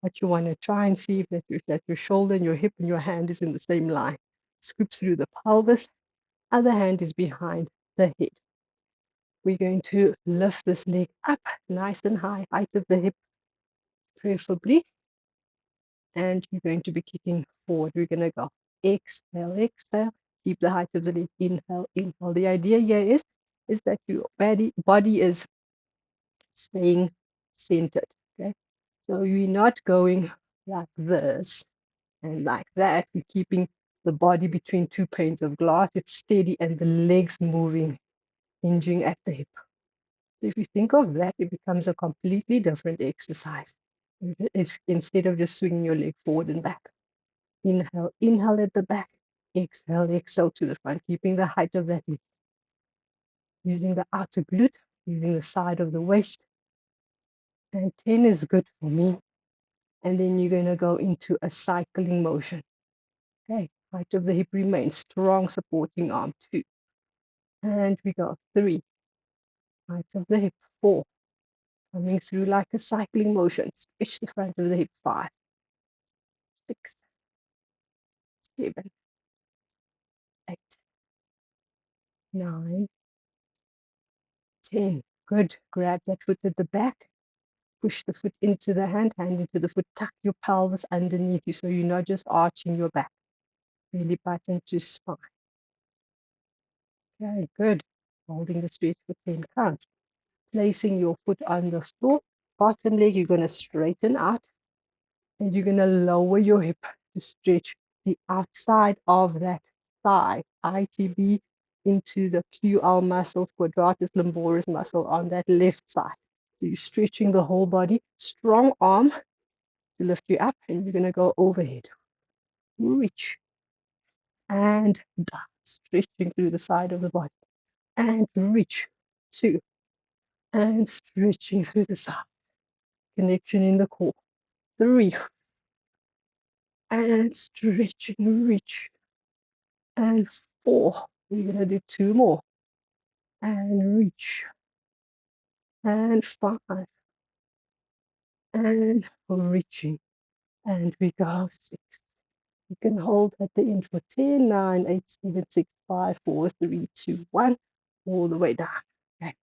What you want to try and see if that your shoulder and your hip and your hand is in the same line. Scoop through the pelvis. Other hand is behind the head. We're going to lift this leg up nice and high, height of the hip, preferably. And you're going to be kicking forward. We're going to go exhale, exhale. Keep the height of the leg. Inhale, inhale. The idea here is that your body is staying centered. Okay, so you're not going like this and like that. We're keeping the body between two panes of glass. It's steady and the legs moving, hinging at the hip. So if you think of that, it becomes a completely different exercise. It's instead of just swinging your leg forward and back. Inhale, inhale at the back. Exhale, exhale to the front, keeping the height of that leg. Using the outer glute, using the side of the waist. And 10 is good for me. And then you're going to go into a cycling motion. Okay, height of the hip remains, strong supporting arm, 2. And we go 3, height of the hip, 4. Coming through like a cycling motion, stretch the front of the hip, 5, 6, 7, 8, 9, 10. Good. Grab that foot at the back. Push the foot into the hand into the foot. Tuck your pelvis underneath you so you're not just arching your back. Really button to spine. Okay, good. Holding the stretch for 10 counts. Placing your foot on the floor. Bottom leg, you're going to straighten out. And you're going to lower your hip to stretch the outside of that thigh, ITB, into the QL muscles, quadratus lumboris muscle on that left side. So you're stretching the whole body. Strong arm to lift you up, and you're going to go overhead. Reach and down, stretching through the side of the body. And reach, 2, and stretching through the side. Connection in the core, 3, and stretching, reach, and 4. We're going to do 2 more. And reach. And 5. And reaching. And we go 6. You can hold at the end for 10, 9, 8, 7, 6, 5, 4, 3, 2, 1. All the way down. Okay.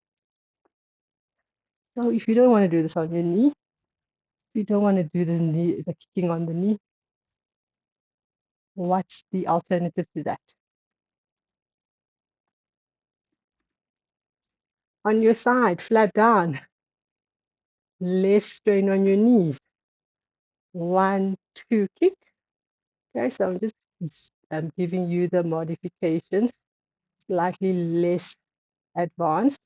So if you don't want to do this on your knee, if you don't want to do the kicking on the knee, what's the alternative to that? On your side, flat down. Less strain on your knees. 1, 2, kick. Okay, so I'm just giving you the modifications, slightly less advanced.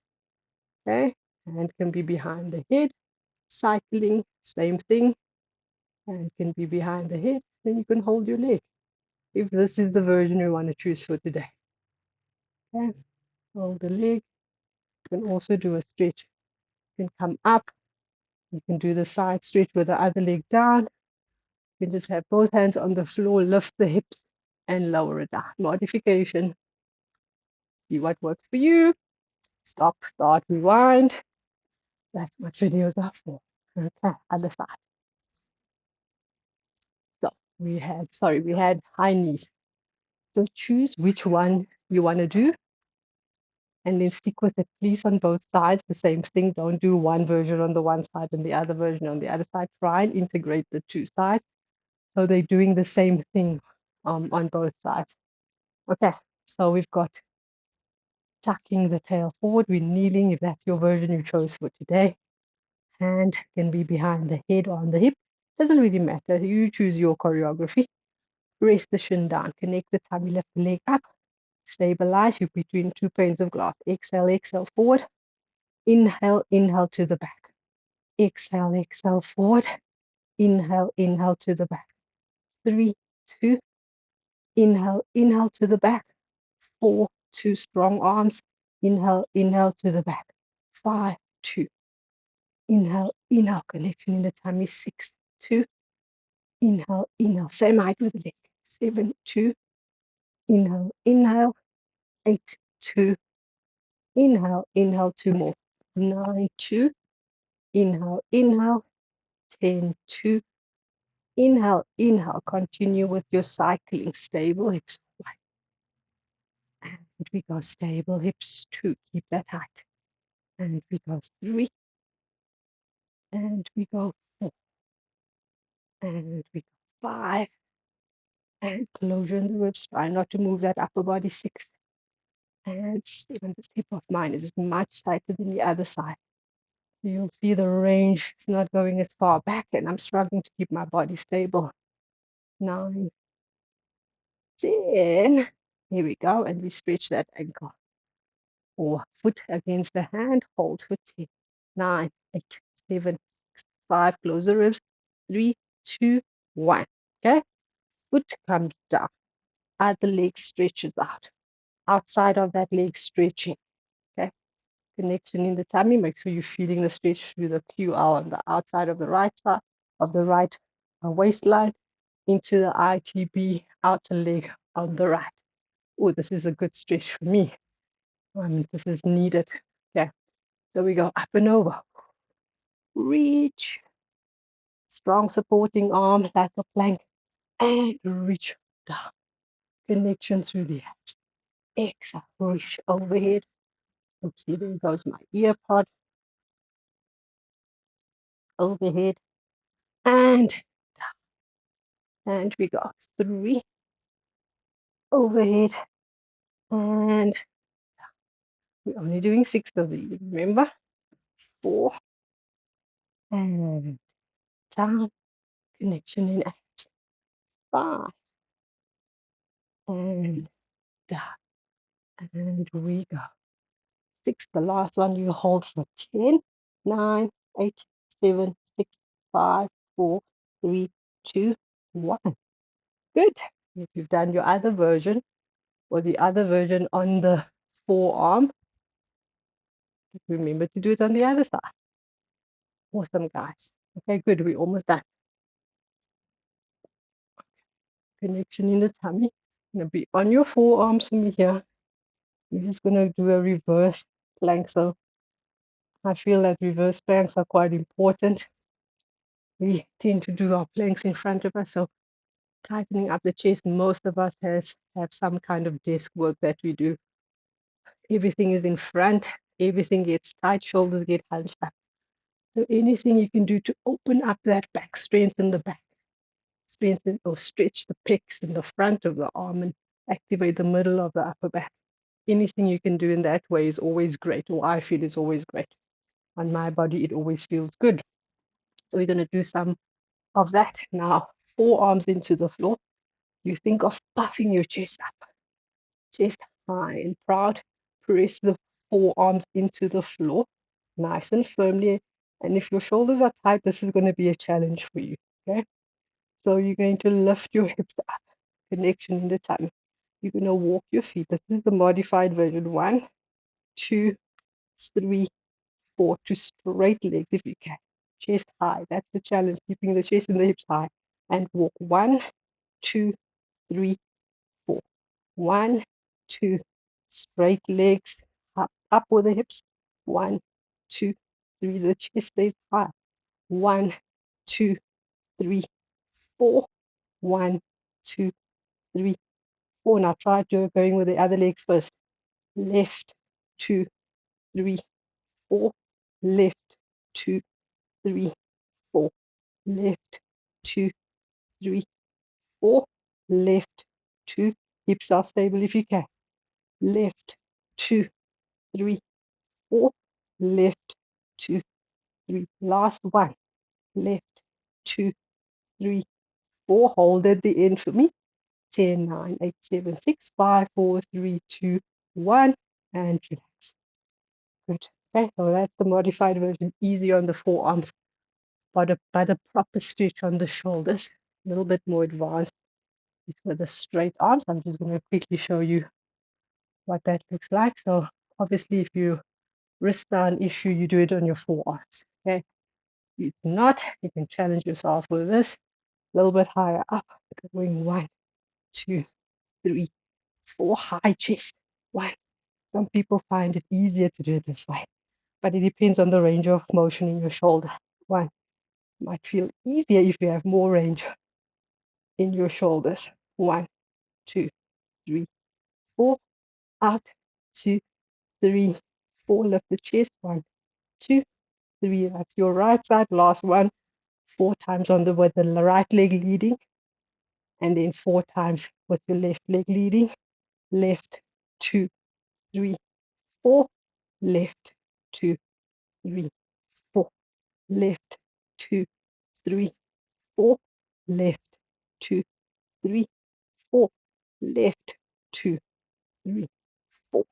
Okay, hand can be behind the head. Cycling, same thing. Hand can be behind the head. Then you can hold your leg. If this is the version you want to choose for today. Okay, hold the leg. You can also do a stretch. You can come up. You can do the side stretch with the other leg down. You can just have both hands on the floor, lift the hips, and lower it down. Modification. See what works for you. Stop, start, rewind. That's what videos are for. Okay, other side. So we had high knees. So choose which one you want to do and then stick with it, please, on both sides. The same thing. Don't do one version on the one side and the other version on the other side. Try and integrate the two sides so they're doing the same thing on both sides. Okay, so we've got tucking the tail forward. We're kneeling if that's your version you chose for today. Hand can be behind the head or on the hip. Doesn't really matter. You choose your choreography. Press the shin down. Connect the tummy, lift the leg up. Stabilize you between two panes of glass. Exhale, exhale forward. Inhale, inhale to the back. Exhale, exhale forward. Inhale, inhale to the back. 3, 2. Inhale, inhale to the back. 4, 2. Strong arms. Inhale, inhale to the back. 5, 2. Inhale, inhale. Connection in the tummy. 6, 2. Inhale, inhale. Same height with the leg. 7, 2. Inhale, inhale. 8, 2. Inhale, inhale. 2 more. 9, 2. Inhale, inhale. 10, 2. Inhale, inhale. Continue with your cycling. Stable hips. 1. And we go stable hips. 2. Keep that height. And we go 3. And we go 4. And we go 5. And closure in the ribs. Try not to move that upper body. 6. And 7. This hip of mine is much tighter than the other side. So you'll see the range is not going as far back, and I'm struggling to keep my body stable. 9, 10. Here we go. And we stretch that ankle. Or foot against the hand. Hold for 10. 9, 8, 7, 6, 5. Close the ribs. 3, 2, 1. Okay. Foot comes down. Other leg stretches out. Outside of that leg stretching. Okay. Connection in the tummy. Make sure you're feeling the stretch through the QL on the outside of the right side of the right waistline into the ITB outer leg on the right. Oh, this is a good stretch for me. This is needed. Okay. So we go up and over. Reach. Strong supporting arm like a plank. And reach down. Connection through the abs. Exhale. Reach overhead. Oopsie, there goes my ear pod. Overhead. And down. And we go 3. Overhead. And down. We're only doing 6 of these. Remember? 4. And down. Connection in abs. 5. And down. And we go 6. The last one you hold for 10. 9, 8, 7, 6, 5, 4, 3, 2, 1. Good. If you've done your other version or the other version on the forearm, remember to do it on the other side. Awesome, guys. Okay, good. We're almost done. Connection in the tummy. Going to be on your forearms from here. You're just going to do a reverse plank. So I feel that reverse planks are quite important. We tend to do our planks in front of us. So tightening up the chest, most of us have some kind of desk work that we do. Everything is in front. Everything gets tight. Shoulders get hunched up. So anything you can do to open up that back, strengthen the back, strengthen or stretch the pecs in the front of the arm and activate the middle of the upper back. Anything you can do in that way is always great, or I feel is always great. On my body, it always feels good. So we're going to do some of that now. Forearms into the floor. You think of puffing your chest up, chest high and proud. Press the forearms into the floor, nice and firmly. And if your shoulders are tight, this is going to be a challenge for you. Okay. So you're going to lift your hips up, connection in the tummy. You're going to walk your feet. This is the modified version. 1, 2, 3, 4. To straight legs if you can. Chest high. That's the challenge, keeping the chest and the hips high. And walk 1, 2, 3, 4. 1, 2. Straight legs up with the hips. 1, 2, 3. The chest stays high. 1, 2, 3, 4. 1, 2, 3, 4. Now try going with the other legs first. Left, 2, 3, 4. Left, 2, 3, 4. Left, 2, 3, 4. Left, 2. Hips are stable if you can. Left, 2, 3, 4. Left, 2, 3. Last one. Left, 2, 3, 4. Hold at the end for me. 10, 9, 8, 7, 6, 5, 4, 3, 2, 1. And relax. Good. Okay, so that's the modified version. Easy on the forearms, but a proper stretch on the shoulders. A little bit more advanced with the straight arms. I'm just going to quickly show you what that looks like. So obviously, if you wrist down issue, you do it on your forearms. Okay. If it's not, you can challenge yourself with this. A little bit higher up. Going 1, 2, 3, 4. High chest. 1. Some people find it easier to do it this way, but it depends on the range of motion in your shoulder. 1, Might feel easier if you have more range in your shoulders. 1, 2, 3, 4. Out. 2, 3, 4. Lift the chest. 1, 2, 3. That's your right side. Last one. 4 times on the with the right leg leading, and then 4 times with your left leg leading. Left, 2, 3, 4. Left, 2, 3, 4. Left, 2, 3, 4. Left, 2, 3, 4. Left, 2, 3, 4.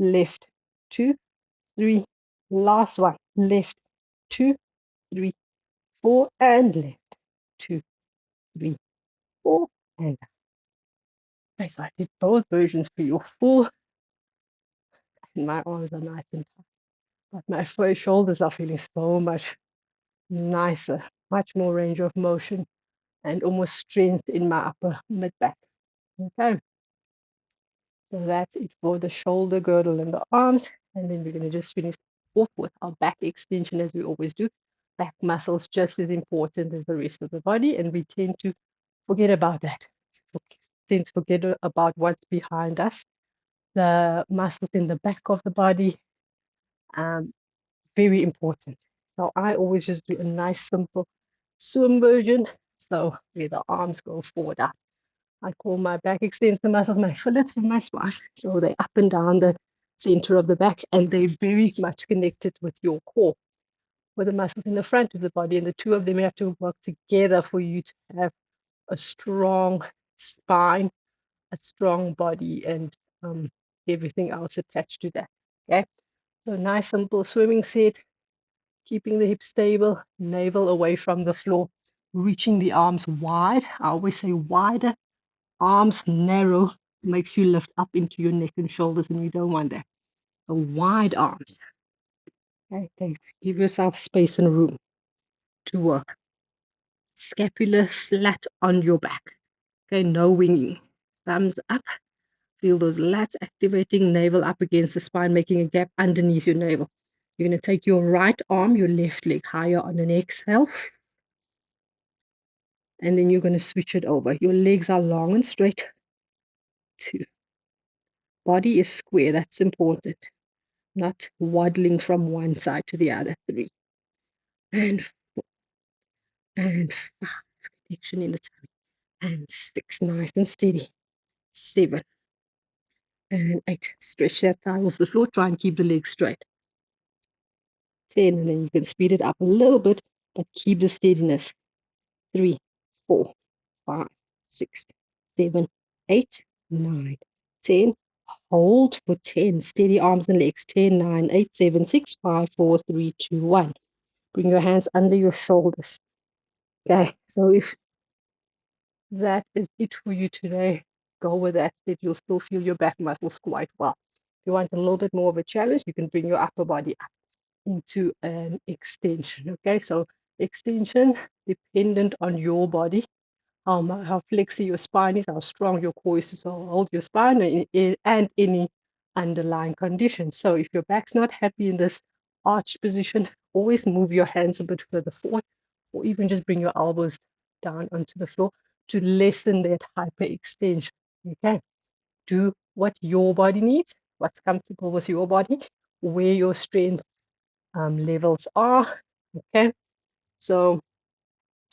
Left, 2, 3. Last one. Left, 2, 3, 4. And left, 2, 3, 4. And okay, so I did both versions for your full, and my arms are nice and tight. But my shoulders are feeling so much nicer, much more range of motion, and almost strength in my upper mid back. Okay, so that's it for the shoulder girdle and the arms. And then we're going to just finish off with our back extension as we always do. Back muscles just as important as the rest of the body, and we tend to forget about that. Tend to forget about what's behind us. The muscles in the back of the body, very important. So I always just do a nice simple swim version. So where the arms go forward up. I call my back extensor muscles my fillets of my spine. So they up and down the center of the back, and they're very much connected with your core, with the muscles in the front of the body. And the two of them have to work together for you to have a strong spine, a strong body, and everything else attached to that. Okay. So nice simple swimming set, keeping the hips stable, navel away from the floor, reaching the arms wide. I always say wider. Arms narrow makes you lift up into your neck and shoulders, and you don't want that. So wide arms. Okay, give yourself space and room to work. Scapula flat on your back. Okay, no winging. Thumbs up. Feel those lats activating, navel up against the spine, making a gap underneath your navel. You're going to take your right arm, your left leg higher on an exhale. And then you're going to switch it over. Your legs are long and straight. 2. Body is square. That's important. Not waddling from one side to the other. 3. And 4. And 5. Connection in the tummy. And 6. Nice and steady. 7. And 8. Stretch that thigh off the floor. Try and keep the legs straight. 10. And then you can speed it up a little bit, but keep the steadiness. 3, 4, 5, 6, 7, 8, 9, 10. Hold for 10. Steady arms and legs. 10, 9, 8, 7, 6, 5, 4, 3, 2, 1. Bring your hands under your shoulders. Okay, so if that is it for you today, go with that. You'll still feel your back muscles quite well. If you want a little bit more of a challenge, you can bring your upper body up into an extension. Okay, so extension dependent on your body, how flexy your spine is, how strong your core is to hold your spine, and any underlying condition. So if your back's not happy in this arched position, always move your hands a bit further forward, or even just bring your elbows down onto the floor to lessen that hyperextension. Okay, do what your body needs, what's comfortable with your body, where your strength levels are. Okay, so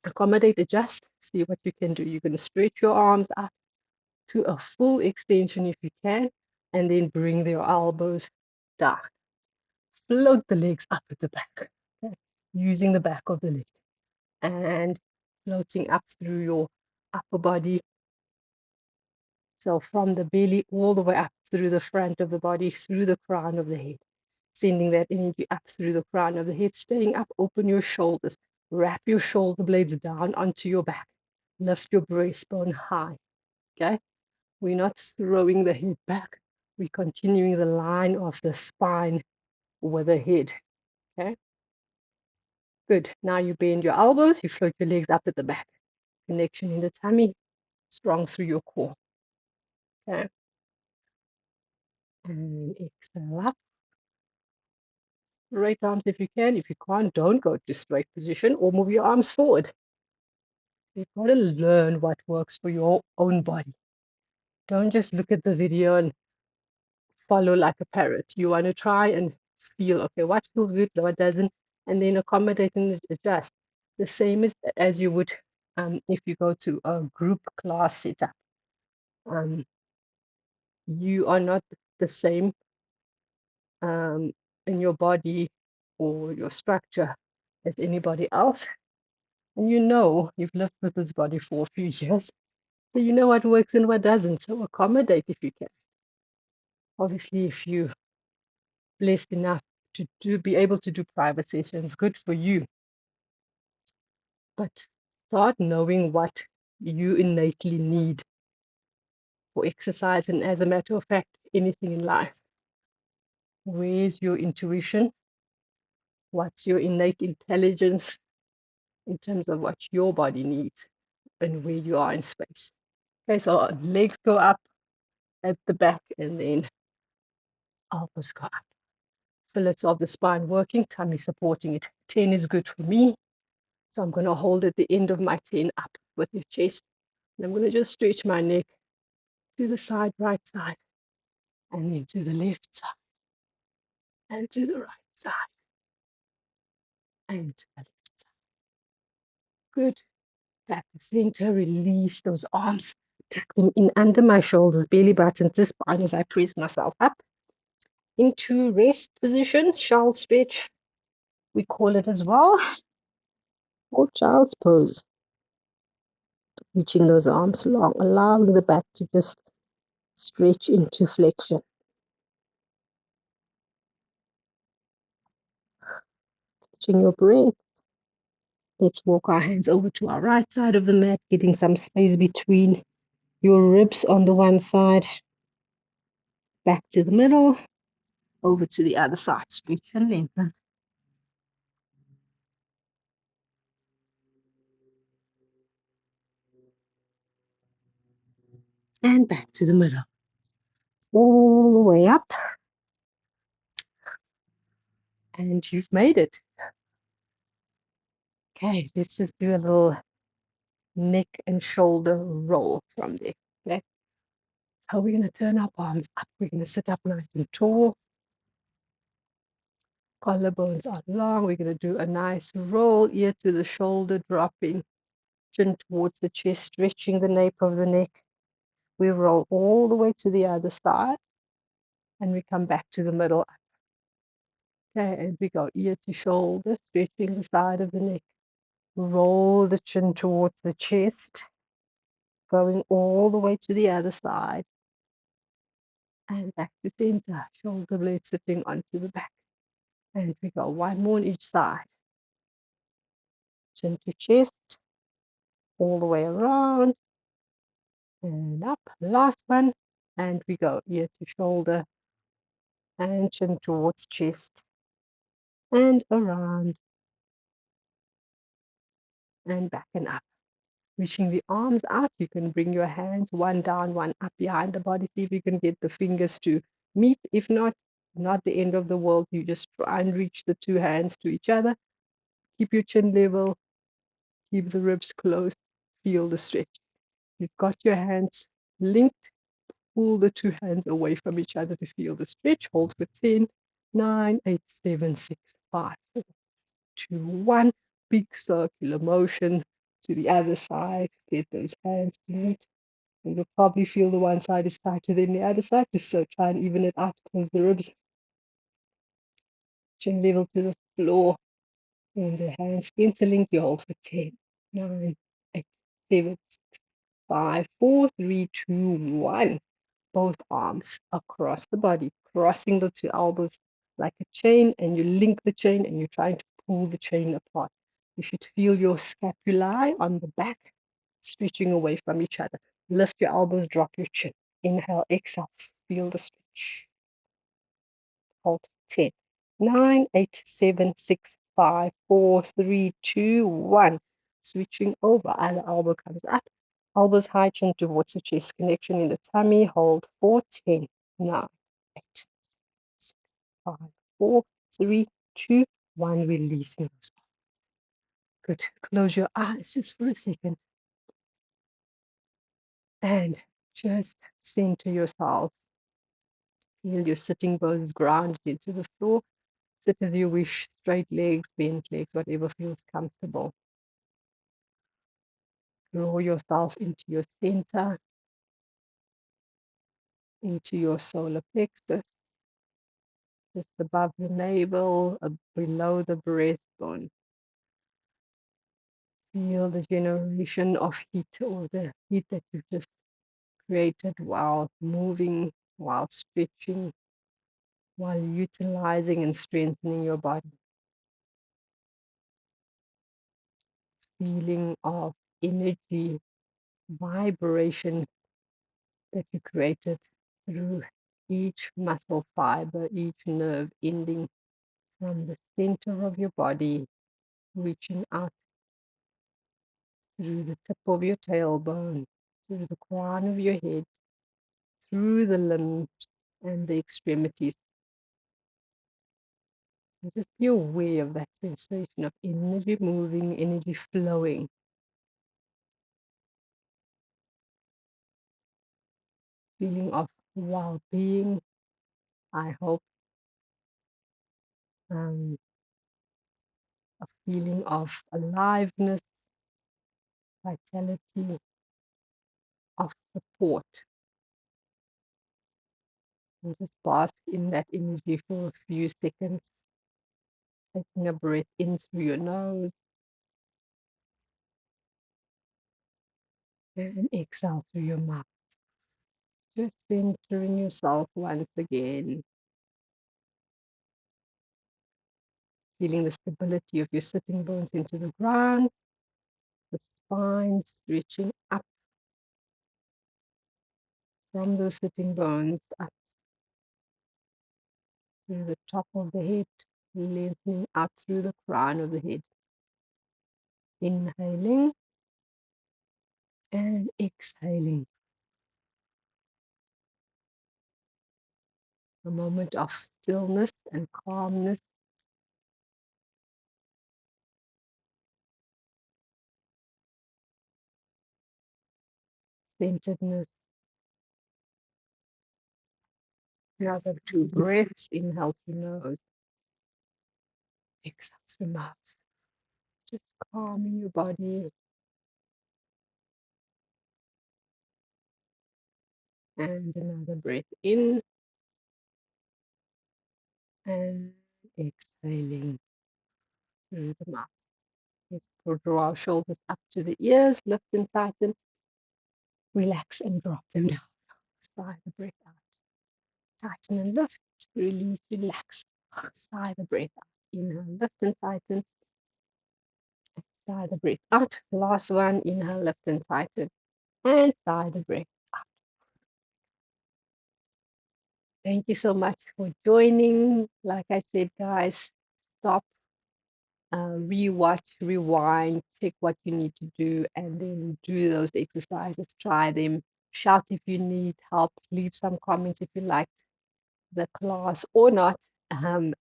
accommodate, adjust, see what you can do. You can stretch your arms up to a full extension if you can, and then bring your elbows down. Float the legs up at the back, okay? Using the back of the leg and floating up through your upper body. So from the belly all the way up through the front of the body, through the crown of the head. Sending that energy up through the crown of the head, staying up, open your shoulders, wrap your shoulder blades down onto your back, lift your breastbone high, okay? We're not throwing the head back, we're continuing the line of the spine with the head, okay? Good, now you bend your elbows, you float your legs up at the back, connection in the tummy, strong through your core, okay? And exhale up, Straight arms if you can. If you can't, don't go to straight position or move your arms forward. You've got to learn what works for your own body. Don't just look at the video and follow like a parrot. You want to try and feel, okay, what feels good, what doesn't, and then accommodate and adjust. The same as you would if you go to a group class setup. You are not the same in your body or your structure as anybody else. And you know, you've lived with this body for a few years, so you know what works and what doesn't. So accommodate if you can. Obviously, if you're blessed enough to be able to do private sessions, good for you. But start knowing what you innately need for exercise. And as a matter of fact, anything in life. Where's your intuition? What's your innate intelligence in terms of what your body needs and where you are in space? Okay, so legs go up at the back and then elbows go up. Fillets of the spine working, tummy supporting it. 10 is good for me. So I'm going to hold at the end of my 10 up with your chest. And I'm going to just stretch my neck to the side, right side, and then to the left side, and to the right side, and to the left side. Good. Back to center. Release those arms. Tuck them in under my shoulders, belly button to spine as I press myself up into rest position, shell stretch. We call it as well, or child's pose. Reaching those arms long, allowing the back to just stretch into flexion. Catching your breath. Let's walk our hands over to our right side of the mat, getting some space between your ribs on the one side, back to the middle, over to the other side. Stretch and lengthen. And back to the middle. All the way up. And you've made it. Okay, let's just do a little neck and shoulder roll from there. Okay, so we're going to turn our palms up. We're going to sit up nice and tall. Collarbones are long. We're going to do a nice roll, ear to the shoulder, dropping, chin towards the chest, stretching the nape of the neck. We roll all the way to the other side, and we come back to the middle. Okay, and we go ear to shoulder, stretching the side of the neck. Roll the chin towards the chest, going all the way to the other side. And back to center, shoulder blade sitting onto the back. And we go one more on each side. Chin to chest, all the way around and up. Last one. And we go ear to shoulder and chin towards chest and around and back and up. Reaching the arms out, you can bring your hands one down, one up behind the body. See if you can get the fingers to meet. If not, not the end of the world. You just try and reach the two hands to each other. Keep your chin level. Keep the ribs closed. Feel the stretch. You've got your hands linked. Pull the two hands away from each other to feel the stretch. Hold for 10, 9, 8, 7, 6, 5, 4, 2, 1. Big circular motion to the other side. Get those hands to meet. And you'll probably feel the one side is tighter than the other side. Just so try and even it out. Close the ribs. Chin level to the floor. And the hands interlink. You hold for 10, 9, 8, 7, 6, 5, 4, 3, 2, 1. Both arms across the body, crossing the two elbows like a chain, and you link the chain and you're trying to pull the chain apart. You should feel your scapulae on the back stretching away from each other. Lift your elbows, drop your chin. Inhale, exhale, feel the stretch. Hold 10, 9, 8, 7, 6, 5, 4, 3, 2, 1. Switching over, other elbow comes up. Elbows high, chin towards the chest, connection in the tummy. Hold for 10, 9, 8, 6, 5, 4, 3, 2, 1, releasing those. Good. Close your eyes just for a second and just center yourself. Feel your sitting bones grounded into the floor. Sit as you wish, straight legs, bent legs, whatever feels comfortable. Draw yourself into your center, into your solar plexus, just above the navel, below the breastbone. Feel the generation of heat or the heat that you've just created while moving, while stretching, while utilizing and strengthening your body. Feeling of energy, vibration that you created through each muscle fiber, each nerve ending from the center of your body, reaching out through the tip of your tailbone, through the crown of your head, through the limbs and the extremities. And just be aware of that sensation of energy moving, energy flowing. Feeling of well-being, I hope, um, a feeling of aliveness, vitality, of support. And just bask in that energy for a few seconds, taking a breath in through your nose and exhale through your mouth. Just centering yourself once again, feeling the stability of your sitting bones into the ground, the spine stretching up from those sitting bones up to the top of the head, lengthening out through the crown of the head. Inhaling and exhaling. A moment of stillness and calmness. Centeredness. Another 2 breaths. Inhale through nose, exhale through mouth. Just calming your body. And another breath in and exhaling through the mouth. Let's draw our shoulders up to the ears, lift and tighten, relax and drop them down. Sigh the breath out. Tighten and lift, release, relax. Sigh the breath out. Inhale, lift and tighten. Sigh the breath out. Last one, inhale, lift and tighten. And sigh the breath out. Thank you so much for joining. Like I said, guys, stop, rewatch, rewind, check what you need to do, and then do those exercises. Try them. Shout if you need help. Leave some comments if you liked the class or not.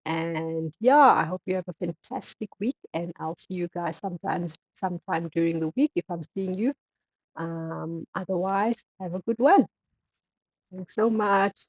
And yeah, I hope you have a fantastic week, and I'll see you guys sometime during the week if I'm seeing you. Otherwise, have a good one. Thanks so much.